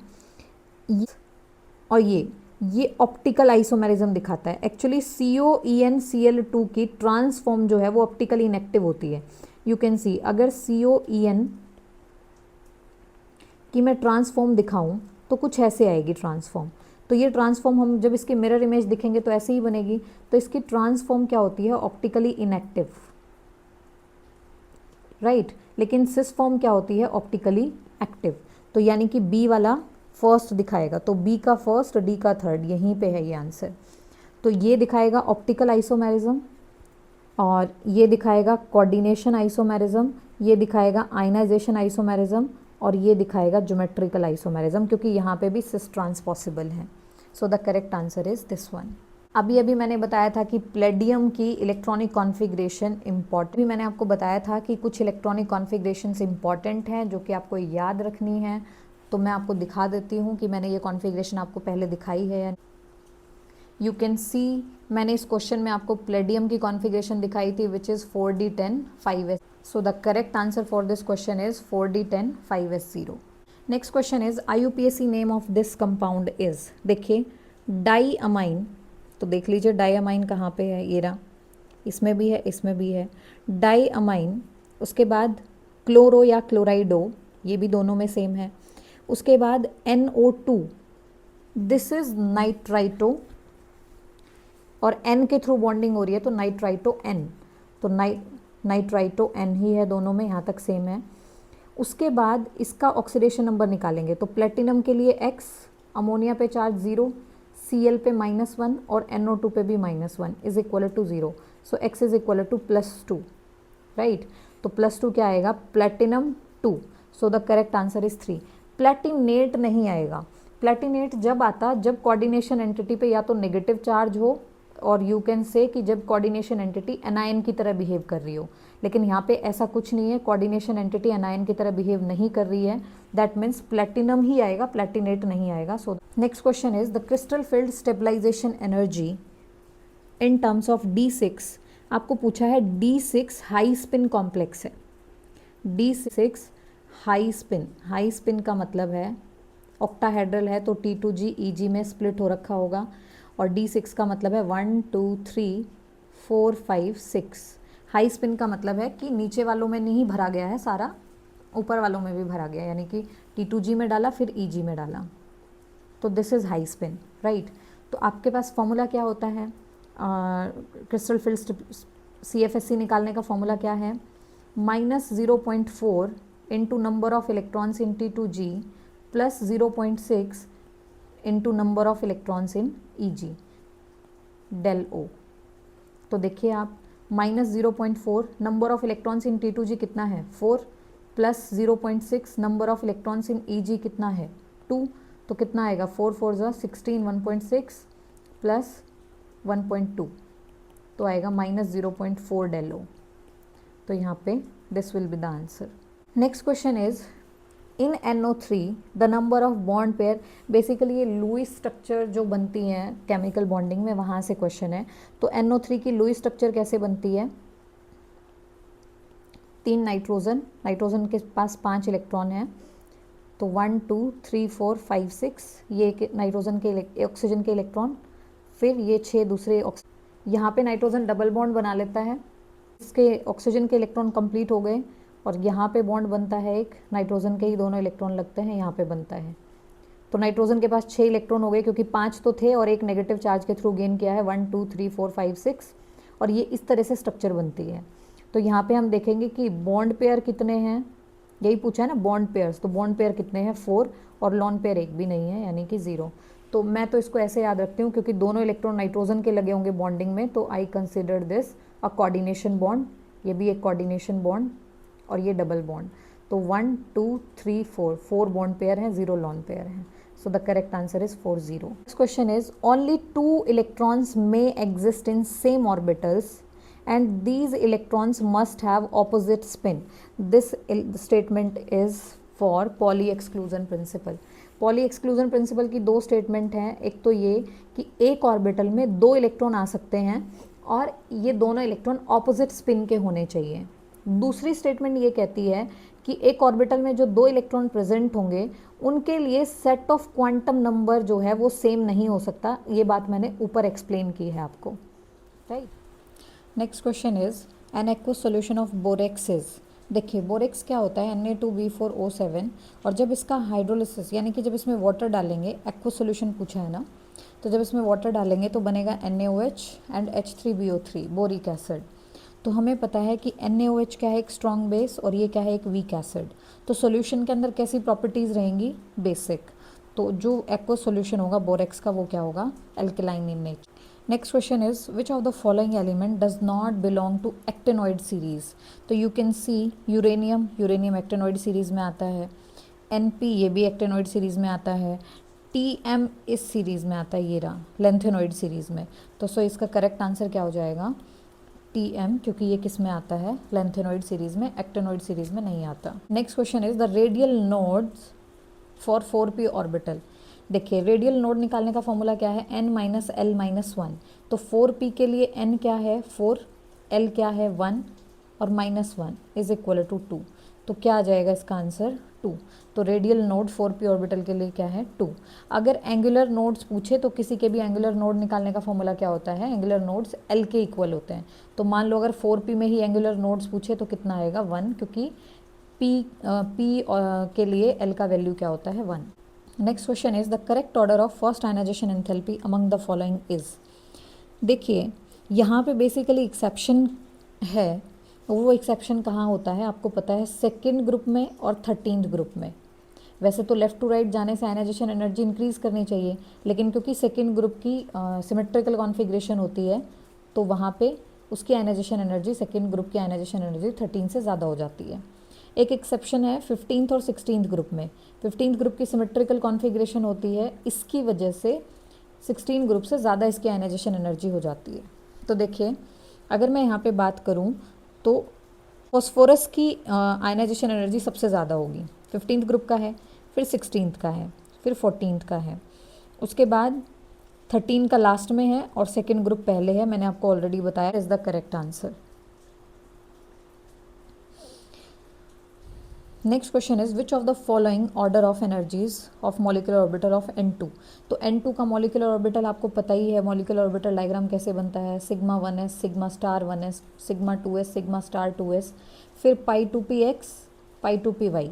और ये ऑप्टिकल आइसोमेरिज्म दिखाता है। एक्चुअली COEN-Cl2 की ट्रांसफॉर्म जो है वो ऑप्टिकली इनएक्टिव होती है। यू कैन सी, अगर COEN की मैं ट्रांसफॉर्म दिखाऊं तो कुछ ऐसे आएगी ट्रांसफॉर्म। तो ये ट्रांसफॉर्म हम जब इसकी मिरर इमेज दिखेंगे तो ऐसे ही बनेगी। तो इसकी ट्रांसफॉर्म क्या होती है, ऑप्टिकली इनएक्टिव, राइट। लेकिन सिस फॉर्म क्या होती है, ऑप्टिकली एक्टिव। तो यानी कि बी वाला फर्स्ट दिखाएगा, तो बी का फर्स्ट, डी का थर्ड, यहीं पे है ये आंसर। तो ये दिखाएगा ऑप्टिकल आइसोमेरिज्म, और ये दिखाएगा कोऑर्डिनेशन आइसोमेरिज्म, ये दिखाएगा आयनाइजेशन आइसोमेरिज्म, और ये दिखाएगा ज्योमेट्रिकल आइसोमेरिज्म, क्योंकि यहाँ पे भी सिस ट्रांस पॉसिबल है। So the correct answer is this one. अभी मैंने बताया था कि प्लेडियम की इलेक्ट्रॉनिक कॉन्फ़िगरेशन इम्पॉर्टेंट, भी मैंने आपको बताया था कि कुछ इलेक्ट्रॉनिक कॉन्फ़िगरेशंस इम्पॉर्टेंट हैं जो कि आपको याद रखनी है। तो मैं आपको दिखा देती हूँ कि मैंने ये कॉन्फ़िगरेशन आपको पहले दिखाई है। यू कैन सी, मैंने इस क्वेश्चन में आपको प्लेडियम की कॉन्फ़िगरेशन दिखाई थी, which is 4d10 5s। So the correct answer for this question is 4d10 5s0। Next question is IUPAC name of this compound is. देखिए डाईअमाइन, तो देख लीजिए डाईअमाइन कहाँ पे है, ये रहा, इसमें भी है, इसमें भी है डाईअमाइन। उसके बाद क्लोरो या क्लोराइडो, ये भी दोनों में सेम है। उसके बाद NO2, दिस इज नाइट्राइटो, और N के थ्रू बॉन्डिंग हो रही है तो नाइट्राइटो N, तो नाइट्राइटो N ही है दोनों में, यहाँ तक सेम है। उसके बाद इसका ऑक्सीडेशन नंबर निकालेंगे, तो प्लेटिनम के लिए X, अमोनिया पे चार्ज 0, Cl पे -1 और NO2 पे भी -1 is equal to 0। So X is equal to +2, right. तो +2 क्या आएगा, platinum 2। So the correct answer is 3। Platinate नहीं आएगा। प्लेटिनेट जब आता, जब कोऑर्डिनेशन एंटिटी पे या तो नेगेटिव चार्ज हो, और यू कैन से कि जब कोऑर्डिनेशन एंटिटी एनायन की तरह बिहेव कर रही हो। लेकिन यहाँ पे ऐसा कुछ नहीं है, कोऑर्डिनेशन एंटिटी एनायन की तरह बिहेव नहीं कर रही है। दैट मीन्स प्लेटिनम ही आएगा, प्लेटिनेट नहीं आएगा। So next question is the crystal field stabilization energy in terms of D6। आपको पूछा है D6 हाई स्पिन कॉम्प्लेक्स है। D6 हाई स्पिन का मतलब है ऑक्टाहेड्रल है, तो T2G EG में स्प्लिट हो रखा होगा। और D6 का मतलब है 1 2 3 4 5 6। हाई स्पिन का मतलब है कि नीचे वालों में नहीं भरा गया है सारा, ऊपर वालों में भी भरा गया, यानी कि T2G में डाला फिर EG में डाला, तो this is high spin, right. तो आपके पास फॉर्मूला क्या होता है, क्रिस्टल फील्ड CFSC निकालने का फॉर्मूला क्या है, -0.4 into number of electrons in T2G plus 0.6 into number of electrons in EG del O। तो देखिए आप -0.4 number of electrons in T2G कितना है 4 plus 0.6 number of electrons in EG कितना है 2, तो कितना आएगा 4 4 ज़ा 16 1.6 प्लस 1.2 तो आएगा -0.4 डेल O। तो यहाँ पे this will be the answer. Next question is in NO3 the number of bond pair, basically ये लुईस स्ट्रक्चर जो बनती हैं केमिकल बॉन्डिंग में वहाँ से क्वेश्चन है। तो NO3 की लुईस स्ट्रक्चर कैसे बनती है, 3 नाइट्रोजन के पास 5 इलेक्ट्रॉन हैं, तो 1 2 3 4 5 6 ये नाइट्रोजन के ऑक्सीजन के इलेक्ट्रॉन, फिर ये 6 दूसरे यहाँ पे नाइट्रोजन डबल बॉन्ड बना लेता है, इसके ऑक्सीजन के इलेक्ट्रॉन कंप्लीट हो गए और यहाँ पे बॉन्ड बनता है एक, नाइट्रोजन के ही दोनों इलेक्ट्रॉन लगते हैं, यहाँ पे बनता है। तो नाइट्रोजन के पास 6 इलेक्ट्रॉन हो गए क्योंकि 5 तो थे और एक नेगेटिव चार्ज के थ्रू गेन किया है 1 2 3 4 5 6, और ये इस तरह से स्ट्रक्चर बनती है। तो यहाँ पे हम देखेंगे कि बॉन्ड पेयर कितने हैं, यही पूछा है ना बॉन्ड पेयर्स, तो बॉन्ड पेयर कितने हैं 4 और लॉन पेयर एक भी नहीं है यानी कि 0। तो मैं तो इसको ऐसे याद रखती हूँ क्योंकि दोनों इलेक्ट्रॉन नाइट्रोजन के लगे होंगे बॉन्डिंग में, तो I consider this a coordination bond, ये भी एक कोऑर्डिनेशन बॉन्ड और ये डबल बॉन्ड। तो 1 2 3 4 बॉन्ड पेयर हैं, 0 लॉन पेयर हैं। सो the correct answer is 4 0। Next question is only 2 electrons may exist in same orbitals and these electrons must have opposite spin. This statement is for Pauli exclusion principle. Pauli exclusion principle की 2 statement हैं, एक तो ये कि एक orbital में 2 electron आ सकते हैं और ये दोनों इलेक्ट्रॉन ऑपोजिट स्पिन के होने चाहिए। दूसरी स्टेटमेंट ये कहती है कि एक ऑर्बिटल में जो 2 इलेक्ट्रॉन प्रेजेंट होंगे उनके लिए सेट ऑफ क्वांटम नंबर जो है वो सेम नहीं हो सकता। ये बात मैंने ऊपर एक्सप्लेन की है आपको, right. Next question is an aqueous solution of borax is, देखिए बोरेक्स क्या होता है Na2B4O7, और जब इसका हाइड्रोलिसिस यानी कि जब इसमें वाटर डालेंगे, एक्वस सोल्यूशन पूछा है ना, तो जब इसमें वाटर डालेंगे तो बनेगा NaOH and H3BO3 boric acid. तो हमें पता है कि NaOH क्या है एक स्ट्रॉन्ग बेस और ये क्या है एक वीक एसिड। तो सोल्यूशन के अंदर कैसी प्रॉपर्टीज़ रहेंगी, बेसिक। तो जो एक्वस सोल्यूशन होगा बोरेक्स का वो क्या होगा, alkaline in nature. Next question is which of the following element does not belong to actinoid series. तो you can see uranium actinoid series में आता है, NP ये भी एक्टेनॉइड सीरीज में आता है, TM इस सीरीज में आता है, ये रहा लेंथेनॉइड सीरीज में। तो सो इसका करेक्ट आंसर क्या हो जाएगा, TM, क्योंकि ये किस में आता है, लेंथेनॉइड सीरीज में, एक्टेनॉइड सीरीज में नहीं आता। Next question is the radial nodes for 4p orbital. देखिए रेडियल नोड निकालने का फॉर्मूला क्या है, n-l-1। तो 4p के लिए n क्या है 4, l क्या है 1 और -1 इज इक्वल टू 2। तो क्या आ जाएगा इसका आंसर 2। तो रेडियल नोड 4p ऑर्बिटल के लिए क्या है 2। अगर एंगुलर नोड्स पूछे तो किसी के भी एंगुलर नोड निकालने का फॉर्मूला क्या होता है, एंगुलर नोड्स l के इक्वल होते हैं। तो मान लो अगर 4p में ही एंगुलर नोड्स पूछे तो कितना आएगा 1, क्योंकि p के लिए l का वैल्यू क्या होता है 1। Next question is the correct order of first ionization enthalpy among the following is. देखिए यहाँ पे बेसिकली एक्सेप्शन है, वो एक्सेप्शन कहाँ होता है आपको पता है, सेकेंड ग्रुप में और 13th ग्रुप में। वैसे तो लेफ़्ट टू राइट जाने से आयनाइजेशन एनर्जी इंक्रीज करनी चाहिए, लेकिन क्योंकि सेकेंड ग्रुप की सिमेट्रिकल कॉन्फ़िगरेशन होती है तो वहाँ पे उसकी आयनाइजेशन एनर्जी, सेकेंड ग्रुप की आयनाइजेशन एनर्जी 13 से ज़्यादा हो जाती है। एक एक्सेप्शन है 15th और 16th ग्रुप में। 15th ग्रुप की सिमेट्रिकल कॉन्फ़िगरेशन होती है, इसकी वजह से 16 ग्रुप से ज़्यादा इसकी आयनाइजेशन एनर्जी हो जाती है। तो देखिए अगर मैं यहाँ पे बात करूँ तो फॉस्फोरस की आयनाइजेशन एनर्जी सबसे ज़्यादा होगी, 15th ग्रुप का है, फिर 16th का है, फिर 14th का है, उसके बाद 13 का लास्ट में है और सेकेंड ग्रुप पहले है, मैंने आपको ऑलरेडी बताया, is the correct answer. Next question is which of the following order of energies of molecular orbital of N2। तो N2 का मॉलिक्यूलर ऑर्बिटल आपको पता ही है, मॉलिक्यूलर ऑर्बिटल डायग्राम कैसे बनता है, sigma 1s, sigma star 1s, sigma 2s, sigma star 2s, फिर पाई 2px, पाई 2py,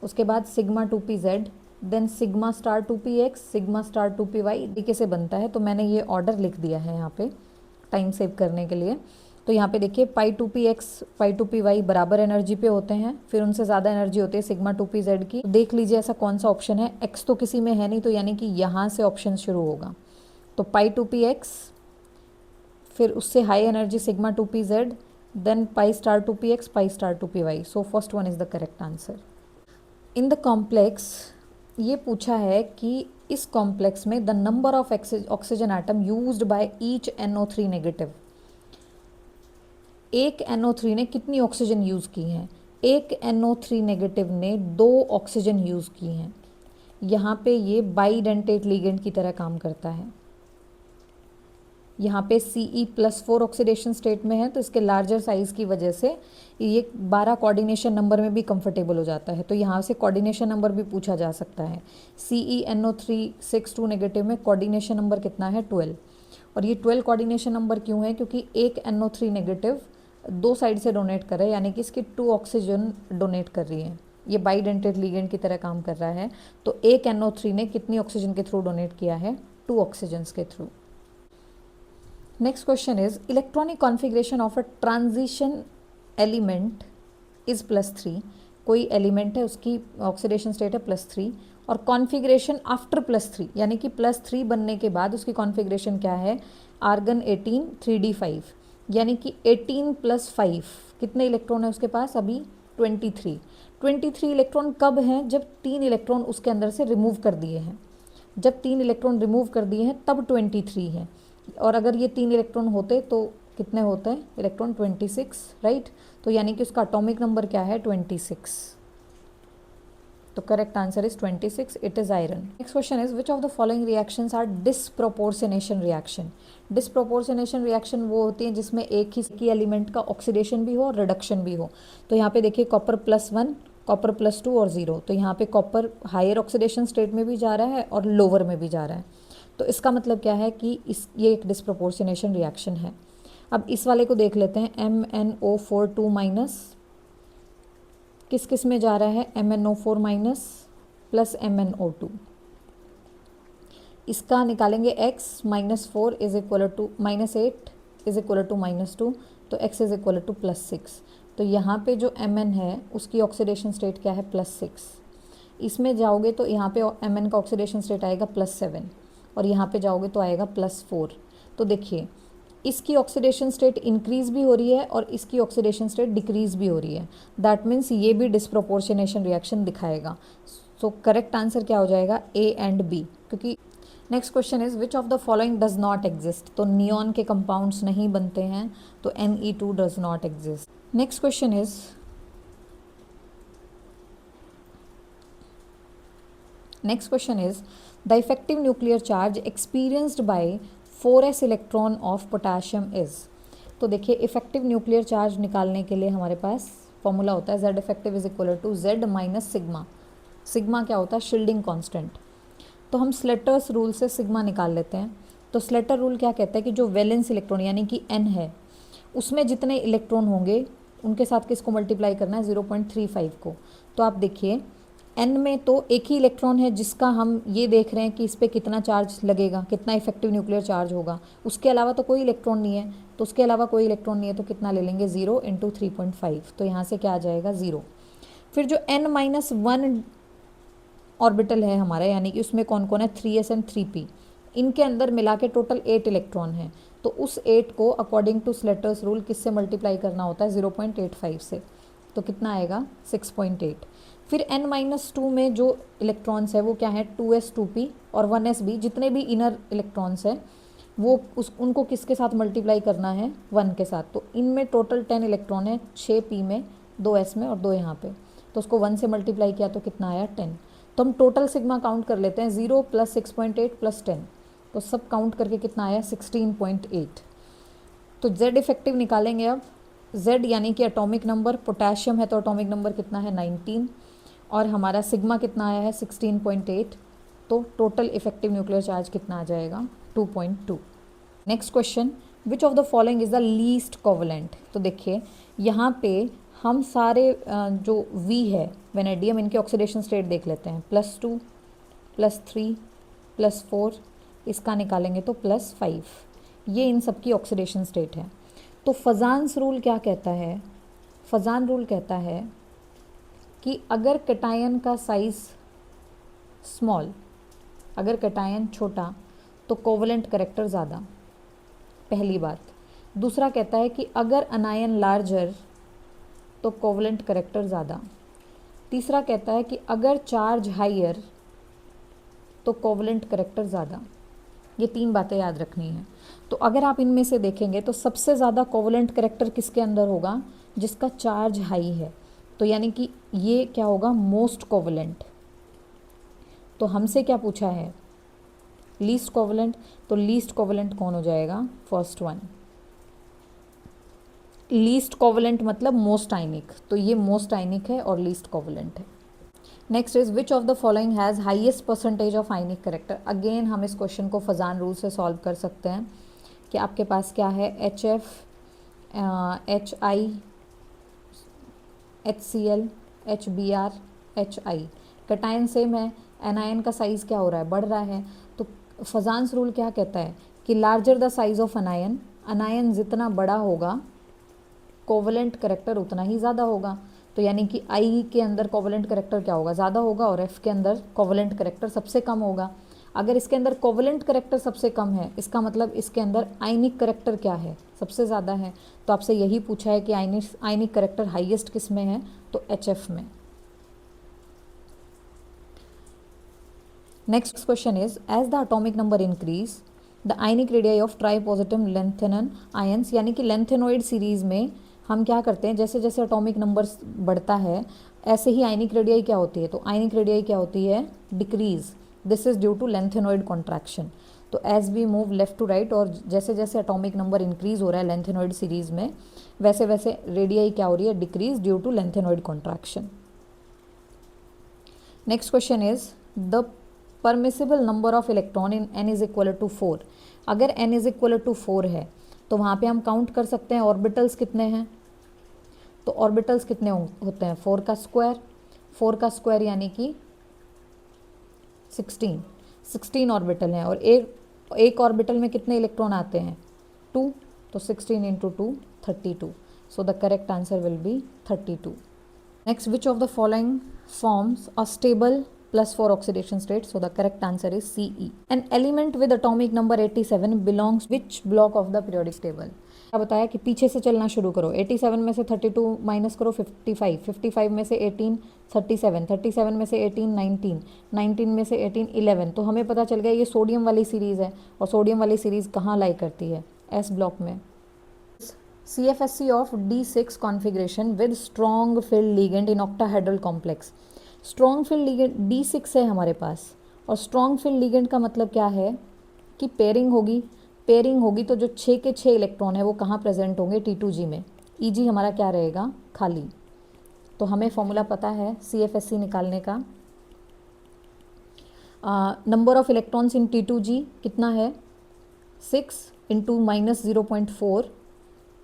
उसके बाद sigma 2pz, then sigma star 2px, sigma star 2py, तरीके से बनता है। तो मैंने ये ऑर्डर लिख दिया है यहाँ पे टाइम सेव करने के लिए। तो यहाँ पे देखिए pi two P x pi two P y बराबर एनर्जी पे होते हैं, फिर उनसे ज़्यादा एनर्जी होती है सिग्मा टू पी जेड की। तो देख लीजिए ऐसा कौन सा ऑप्शन है, एक्स तो किसी में है नहीं, तो यानी कि यहाँ से ऑप्शन शुरू होगा। तो पाई टू पी एक्स, फिर उससे high energy sigma two P Z, then pi star two P x pi star two P Y. So first one is the correct answer. In the complex ये पूछा है कि इस कॉम्प्लेक्स में the number of oxygen atom used by each NO3 negative, एक NO3 ने कितनी oxygen use की हैं। एक NO3 नेगेटिव ने 2 ऑक्सीजन यूज़ की हैं। यहाँ पे ये बाइडेंटेट लिगेंड की तरह काम करता है। यहाँ पे Ce+4 ऑक्सीडेशन स्टेट में है, तो इसके लार्जर साइज़ की वजह से ये 12 कोऑर्डिनेशन नंबर में भी कंफर्टेबल हो जाता है। तो यहाँ से कोऑर्डिनेशन नंबर भी पूछा जा सकता है। CeNO362 नेगेटिव में कोऑर्डिनेशन नंबर कितना है 12, और ये 12 कोऑर्डिनेशन नंबर क्यों है, क्योंकि एक NO3 नेगेटिव 2 साइड से डोनेट कर रहा है, यानी कि इसकी 2 ऑक्सीजन डोनेट कर रही है। ये बाइडेंटेट लिगेंड की तरह काम कर रहा है। तो एक NO3 ने कितनी ऑक्सीजन के थ्रू डोनेट किया है, 2 ऑक्सीजन्स के through. Next question is electronic configuration of a transition element is +3। कोई एलिमेंट है उसकी ऑक्सीडेशन स्टेट है +3, और कॉन्फ़िगरेशन आफ्टर +3 यानी कि +3 बनने के बाद उसकी कॉन्फ़िगरेशन क्या है, आर्गन 18 3d5, यानी कि 18 + 5 कितने इलेक्ट्रॉन है उसके पास अभी 23 इलेक्ट्रॉन कब हैं, जब 3 इलेक्ट्रॉन उसके अंदर से रिमूव कर दिए हैं। जब 3 इलेक्ट्रॉन रिमूव कर दिए हैं तब 23 हैं, और अगर ये 3 इलेक्ट्रॉन होते तो कितने होते हैं इलेक्ट्रॉन 26, राइट। तो यानी कि उसका एटॉमिक नंबर क्या है 26। तो correct answer is 26, it is iron. Next question is which of the following reactions are disproportionation reaction. Disproportionation reaction वो होती है जिसमें एक ही एलिमेंट का ऑक्सीडेशन भी हो और रिडक्शन भी हो। तो यहाँ पे देखिए कॉपर +1 कॉपर +2 और 0, तो यहाँ पे कॉपर हायर ऑक्सीडेशन स्टेट में भी जा रहा है और लोअर में भी जा रहा है। तो इसका मतलब क्या है कि ये एक डिसप्रोपोर्शनेशन रिएक्शन है। अब इस वाले को देख लेते हैं, MnO4 किस किस में जा रहा है, MnO4- प्लस MnO2। इसका निकालेंगे x -4 is equal to -8 is equal to -2, तो x इज इक्वल टू +6। तो यहाँ पे जो Mn है उसकी ऑक्सीडेशन स्टेट क्या है +6। इसमें जाओगे तो यहाँ पे Mn का ऑक्सीडेशन स्टेट आएगा +7, और यहाँ पे जाओगे तो आएगा +4। तो देखिए इसकी ऑक्सीडेशन स्टेट इंक्रीज़ भी हो रही है और इसकी ऑक्सीडेशन स्टेट डिक्रीज़ भी हो रही है। दैट मीन्स ये भी डिसप्रोपोर्शनेशन रिएक्शन दिखाएगा। सो करेक्ट आंसर क्या हो जाएगा, A एंड B। क्योंकि next question is which of the following does not exist. तो नियॉन के कंपाउंड्स नहीं बनते हैं, तो Ne2 does not exist. Next question is the effective nuclear charge experienced bye 4s electron of potassium is. तो देखिए effective nuclear charge निकालने के लिए हमारे पास फॉर्मूला होता है Z effective is equal to Z minus sigma. Sigma क्या होता है, शील्डिंग कांस्टेंट। तो हम स्लेटर्स रूल से सिग्मा निकाल लेते हैं। तो स्लेटर रूल क्या कहता है कि जो वैलेंस इलेक्ट्रॉन यानी कि N है उसमें जितने इलेक्ट्रॉन होंगे उनके साथ किसको मल्टीप्लाई करना है 0.35 को। तो आप देखिए N में तो एक ही इलेक्ट्रॉन है जिसका हम ये देख रहे हैं कि इस पर कितना चार्ज लगेगा, कितना इफेक्टिव न्यूक्लियर चार्ज होगा। उसके अलावा तो कोई इलेक्ट्रॉन नहीं है, तो उसके अलावा कोई इलेक्ट्रॉन नहीं है तो कितना ले लेंगे 0 × 3.5। तो यहाँ से क्या आ जाएगा 0। फिर जो N-1 ऑर्बिटल है हमारा, यानी कि उसमें कौन कौन है 3s एंड 3p, इनके अंदर मिला के टोटल 8 इलेक्ट्रॉन है। तो उस 8 को अकॉर्डिंग टू स्लेटर्स रूल किससे मल्टीप्लाई करना होता है 0.85 से। तो कितना आएगा 6.8। फिर N-2 में जो इलेक्ट्रॉन्स है वो क्या है 2s 2p और 1sb, जितने भी इनर इलेक्ट्रॉन्स हैं वो उनको किसके साथ मल्टीप्लाई करना है 1 के साथ। तो इनमें टोटल 10 इलेक्ट्रॉन है, 6p में, 2s में और 2 यहाँ पे। तो उसको 1 से मल्टीप्लाई किया तो कितना आया 10। तो हम टोटल सिग्मा काउंट कर लेते हैं 0 + 6.8 + 10, तो सब काउंट करके कितना आया 16.8। तो Z इफेक्टिव निकालेंगे अब। Z यानी कि एटॉमिक नंबर, पोटेशियम है तो एटॉमिक नंबर कितना है 19, और हमारा सिग्मा कितना आया है 16.8। तो टोटल इफेक्टिव न्यूक्लियर चार्ज कितना आ जाएगा 2.2। Next question, which of the following is the least covalent. तो देखिए यहाँ पे हम सारे जो V है वेनेडियम, इनके ऑक्सीडेशन स्टेट देख लेते हैं, +2 +3 +4, इसका निकालेंगे तो +5। ये इन सब की ऑक्सीडेशन स्टेट है। तो फजान्स रूल क्या कहता है? फजान रूल कहता है कि अगर कैटायन का साइज स्मॉल, अगर कैटायन छोटा तो कोवलेंट करैक्टर ज़्यादा, पहली बात। दूसरा कहता है कि अगर अनायन लार्जर तो कोवलेंट करैक्टर ज़्यादा। तीसरा कहता है कि अगर चार्ज हाइयर तो कोवलेंट करैक्टर ज़्यादा। ये 3 बातें याद रखनी है। तो अगर आप इनमें से देखेंगे तो सबसे ज़्यादा कोवलेंट करैक्टर किसके अंदर होगा? जिसका चार्ज हाई है। तो यानी कि ये क्या होगा? Most covalent. तो हमसे क्या पूछा है? Least covalent. तो लीस्ट कोवलेंट कौन हो जाएगा? First one. लीस्ट कोवलेंट मतलब मोस्ट आयनिक, तो ये मोस्ट आयनिक है और लीस्ट कोवलेंट है। Next is which of the following has highest percentage of ionic character. Again हम इस क्वेश्चन को फजान रूल से सॉल्व कर सकते हैं कि आपके पास क्या है? HF, HI, HCl, HBr, HI। Cation same है, एनायन का साइज़ क्या हो रहा है? बढ़ रहा है। तो फजान्स रूल क्या कहता है कि लार्जर द साइज ऑफ अनायन, अनायन जितना बड़ा होगा कोवलेंट करैक्टर उतना ही ज़्यादा होगा। तो यानी कि आई के अंदर कोवलेंट करैक्टर क्या होगा? ज़्यादा होगा, और एफ के अंदर कोवलेंट करैक्टर सबसे कम होगा। अगर इसके अंदर कोवलेंट करैक्टर सबसे कम है, इसका मतलब इसके अंदर आयनिक करैक्टर क्या है? सबसे ज़्यादा है। तो आपसे यही पूछा है कि आयनिक करैक्टर हाईएस्ट किस में है? तो HF में। Next question is as the atomic number increase the ionic radii of tri positive lanthanon ions, यानी कि लेंथेनोइड सीरीज में हम क्या करते हैं? जैसे जैसे एटॉमिक नंबर बढ़ता है ऐसे ही आयनिक रेडियाई क्या होती है? तो आयनिक रेडियाई क्या होती है? Decrease. This is due to lanthanoid contraction. तो as we move left to right, और जैसे जैसे एटॉमिक नंबर इंक्रीज हो रहा है लेंथेनोइड सीरीज में, वैसे वैसे रेडियाई क्या हो रही है? Decrease due to lanthanoid contraction. Next question is the permissible number of electron in n is equal to 4। अगर n इज इक्वल टू 4 है तो वहाँ पे हम काउंट कर सकते हैं ऑर्बिटल्स कितने हैं। तो ऑर्बिटल्स कितने होते हैं? 4 का स्क्वायर। 4 का स्क्वायर यानी कि 16 ऑर्बिटल हैं, और एक ऑर्बिटल में कितने इलेक्ट्रॉन आते हैं? 2। तो 16 into 2 32। So the correct answer will be 32। Next, which of the following forms a stable +4 oxidation state? So the correct answer is Ce. An element with atomic number 87 belongs which block of the periodic table? क्या बताया कि पीछे से चलना शुरू करो। 87 में से 32 माइनस करो 55, 55 में से 18 37, 37 में से 18 19, 19 में से 18 11। तो हमें पता चल गया ये सोडियम वाली सीरीज़ है, और सोडियम वाली सीरीज़ कहाँ लाई करती है? S ब्लॉक में। CFSC of D6 configuration with strong field ligand in octahedral complex। Strong field ligand D6 है हमारे पास, और स्ट्रॉन्ग फील्ड लिगेंड का मतलब क्या है? कि पेयरिंग होगी। पेयरिंग होगी तो जो 6 के 6 इलेक्ट्रॉन है वो कहाँ प्रेजेंट होंगे? T2G में। EG हमारा क्या रहेगा? खाली। तो हमें फॉर्मूला पता है CFSC निकालने का। Number of electrons in T2G कितना है? 6 into minus 0.4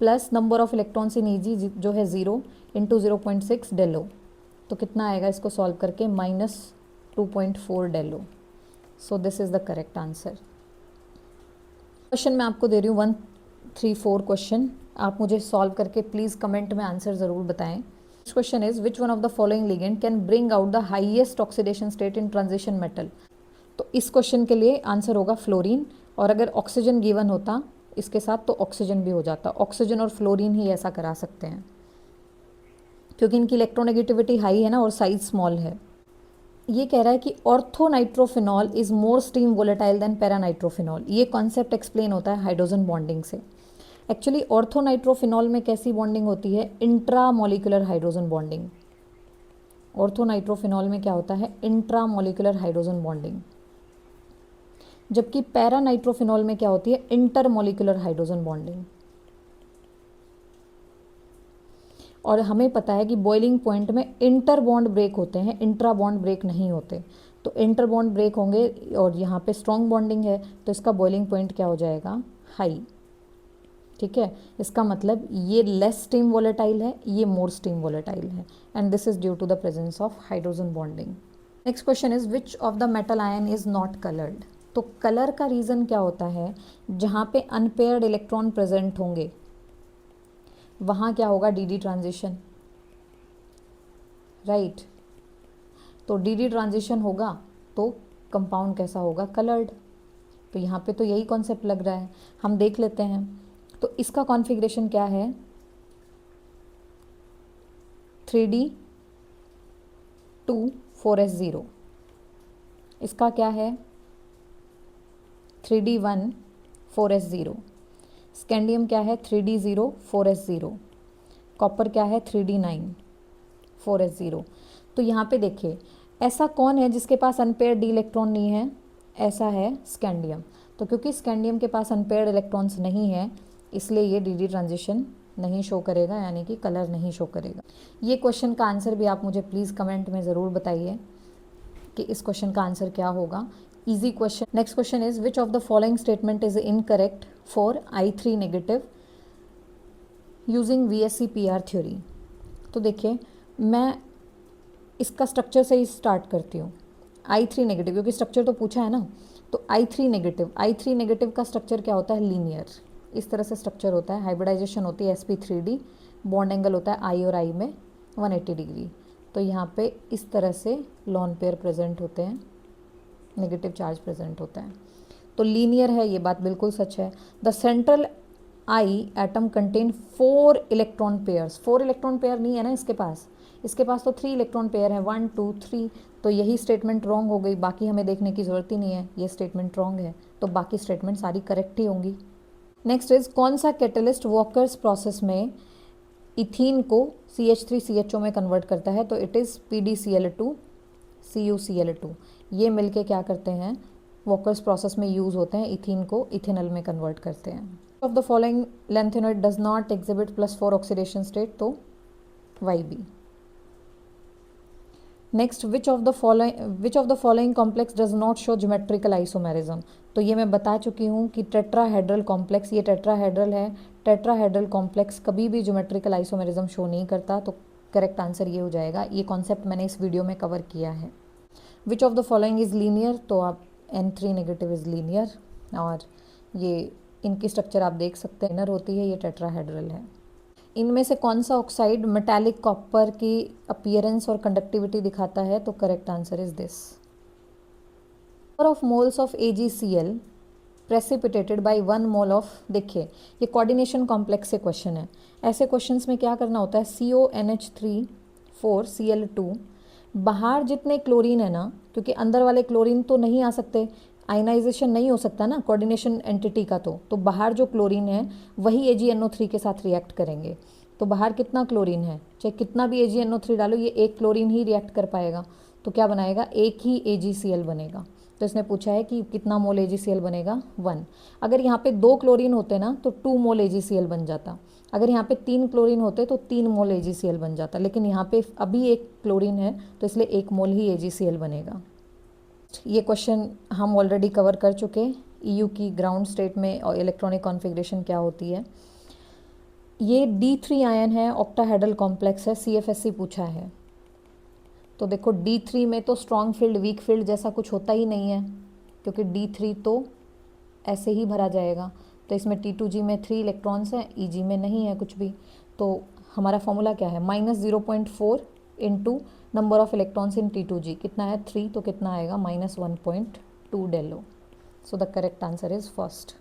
plus number of electrons in EG जो है 0 इंटू 0.6 डेलो। तो कितना आएगा इसको सॉल्व करके? -2.4 डेलो। So this is the correct answer. Question मैं आपको दे रही हूँ 1, 3, 4 क्वेश्चन, आप मुझे सॉल्व करके प्लीज़ कमेंट में आंसर ज़रूर बताएं। Next question is which one of the following ligand can bring out the highest oxidation state in transition metal? तो इस क्वेश्चन के लिए आंसर होगा फ्लोरीन, और अगर ऑक्सीजन गिवन होता इसके साथ तो ऑक्सीजन भी हो जाता। ऑक्सीजन और फ्लोरीन ही ऐसा करा सकते हैं क्योंकि इनकी इलेक्ट्रोनेगेटिविटी हाई है ना, और साइज स्मॉल है। ये कह रहा है कि orthonitrophenol is more steam volatile than paranitrophenol. ये कॉन्सेप्ट एक्सप्लेन होता है हाइड्रोजन बॉन्डिंग से। एक्चुअली ऑर्थोनाइट्रोफिनॉल में कैसी बॉन्डिंग होती है? Intramolecular hydrogen bonding. ऑर्थोनाइट्रोफिनॉल में क्या होता है? Intramolecular hydrogen bonding. जबकि पैरानाइट्रोफिनॉल में क्या होती है? Intermolecular hydrogen bonding. और हमें पता है कि बॉइलिंग पॉइंट में इंटर बॉन्ड ब्रेक होते हैं, इंट्रा बॉन्ड ब्रेक नहीं होते। तो इंटर बॉन्ड ब्रेक होंगे, और यहाँ पे स्ट्रॉन्ग बॉन्डिंग है तो इसका बॉइलिंग पॉइंट क्या हो जाएगा? हाई। ठीक है, इसका मतलब ये लेस स्टीम वोलेटाइल है, ये मोर स्टीम वोलेटाइल है, and this is due to the presence of hydrogen bonding. Next question is which of the metal ion is not coloured? तो कलर का रीज़न क्या होता है? जहाँ पे अनपेयर्ड इलेक्ट्रॉन प्रेजेंट होंगे वहाँ क्या होगा, डी डी ट्रांजिशन, राइट। तो डी डी ट्रांजिशन होगा तो कंपाउंड कैसा होगा, कलर्ड। तो यहाँ पे तो यही कॉन्सेप्ट लग रहा है, हम देख लेते हैं। तो इसका कॉन्फ़िगरेशन क्या है, 3D2 4S0। इसका क्या है, 3D1 4S0। स्कैंडियम क्या है, 3D0 4S0। कॉपर क्या है, 3D9 4S0। तो यहाँ पे देखिए, ऐसा कौन है जिसके पास अनपेयर्ड डी इलेक्ट्रॉन नहीं है, ऐसा है स्कैंडियम। तो क्योंकि स्कैंडियम के पास अनपेयर्ड इलेक्ट्रॉन्स नहीं है, इसलिए ये डी डी ट्रांजिशन नहीं शो करेगा, यानी कि कलर नहीं शो करेगा। ये क्वेश्चन का आंसर भी आप मुझे प्लीज़ कमेंट में ज़रूर बताइए कि इस क्वेश्चन का आंसर क्या होगा। Easy question. Next question is which of the following statement is incorrect for I3 negative using VSEPR theory. तो देखिए, मैं इसका स्ट्रक्चर से ही स्टार्ट करती हूँ। I3 नेगेटिव, क्योंकि स्ट्रक्चर तो पूछा है ना। तो I3 नेगेटिव का स्ट्रक्चर क्या होता है, लीनियर। इस तरह से स्ट्रक्चर होता है, हाइब्रिडाइजेशन होती है sp3d, बॉन्ड एंगल होता है I और I में 180 डिग्री। तो यहाँ पे इस तरह से लॉन पेयर प्रेजेंट होते हैं, नेगेटिव चार्ज प्रेजेंट होता है। तो लीनियर है, ये बात बिल्कुल सच है। The central I atom contain 4 electron pairs. 4 electron pair नहीं है ना इसके पास तो 3 इलेक्ट्रॉन पेयर है, 1 2 3। तो यही स्टेटमेंट रॉन्ग हो गई, बाकी हमें देखने की ज़रूरत ही नहीं है, ये स्टेटमेंट रॉन्ग है, तो बाकी स्टेटमेंट सारी करेक्ट ही होंगी। नेक्स्ट इज, कौन सा कैटलिस्ट वॉकर्स प्रोसेस में इथीन को CH3CHO में कन्वर्ट करता है, तो इट इज़ PDCl2 CuCl2। ये मिलके क्या करते हैं, वॉकर्स प्रोसेस में यूज़ होते हैं, इथीन को इथेनॉल में कन्वर्ट करते हैं। Of the following lanthanoid does not exhibit +4 oxidation state, तो YB। Next, which of the following complex does not show geometrical isomerism. तो ये मैं बता चुकी हूँ कि टेट्राहेड्रल कॉम्प्लेक्स, ये टेट्राहेड्रल है, टेट्राहेड्रल कॉम्प्लेक्स कभी भी ज्योमेट्रिकल आइसोमेरिज्म शो नहीं करता। तो करेक्ट आंसर ये हो जाएगा। ये कॉन्सेप्ट मैंने इस वीडियो में कवर किया है। विच of the following is linear, तो आप N3 नेगेटिव इज़ लीनियर, और ये इनकी स्ट्रक्चर आप देख सकते हैं, इनर होती है, ये टेट्राहेड्रल है। इनमें से कौन सा ऑक्साइड मेटालिक कॉपर की अपीयरेंस और कंडक्टिविटी दिखाता है, तो correct answer is this. Number of moles of AgCl precipitated bye 1 mole of, देखिए ये कोऑर्डिनेशन कॉम्प्लेक्स से क्वेश्चन है। ऐसे क्वेश्चंस में क्या करना होता है, CONH3 4Cl2, बाहर जितने क्लोरीन है ना, क्योंकि अंदर वाले क्लोरीन तो नहीं आ सकते, आयनाइजेशन नहीं हो सकता ना कोऑर्डिनेशन एंटिटी का, तो बाहर जो क्लोरीन है वही AgNO3 के साथ रिएक्ट करेंगे। तो बाहर कितना क्लोरीन है, चाहे कितना भी AgNO3 डालो, ये एक क्लोरीन ही रिएक्ट कर पाएगा। तो क्या बनाएगा, एक ही AgCl बनेगा। तो इसने पूछा है कि कितना मोल AgCl बनेगा, 1। अगर यहाँ पे 2 क्लोरीन होते ना तो 2 मोल AgCl बन जाता। अगर यहाँ पे 3 क्लोरीन होते तो 3 मोल AgCl बन जाता, लेकिन यहाँ पे अभी एक क्लोरीन है तो इसलिए 1 मोल ही AgCl बनेगा। ये क्वेश्चन हम ऑलरेडी कवर कर चुके। EU की ग्राउंड स्टेट में और इलेक्ट्रॉनिक कॉन्फ़िगरेशन क्या होती है। ये D3 आयन है, ऑक्टाहेड्रल कॉम्प्लेक्स है, CFSC पूछा है। तो देखो D3 में तो स्ट्रॉन्ग फील्ड वीक फील्ड जैसा कुछ होता ही नहीं है, क्योंकि D3 तो ऐसे ही भरा जाएगा। तो इसमें T2G में 3 इलेक्ट्रॉन्स हैं, EG में नहीं है कुछ भी। तो हमारा फॉर्मूला क्या है, -0.4 into number of electrons in T2G, कितना है 3, तो कितना आएगा -1.2 डेलो। सो the correct answer is first.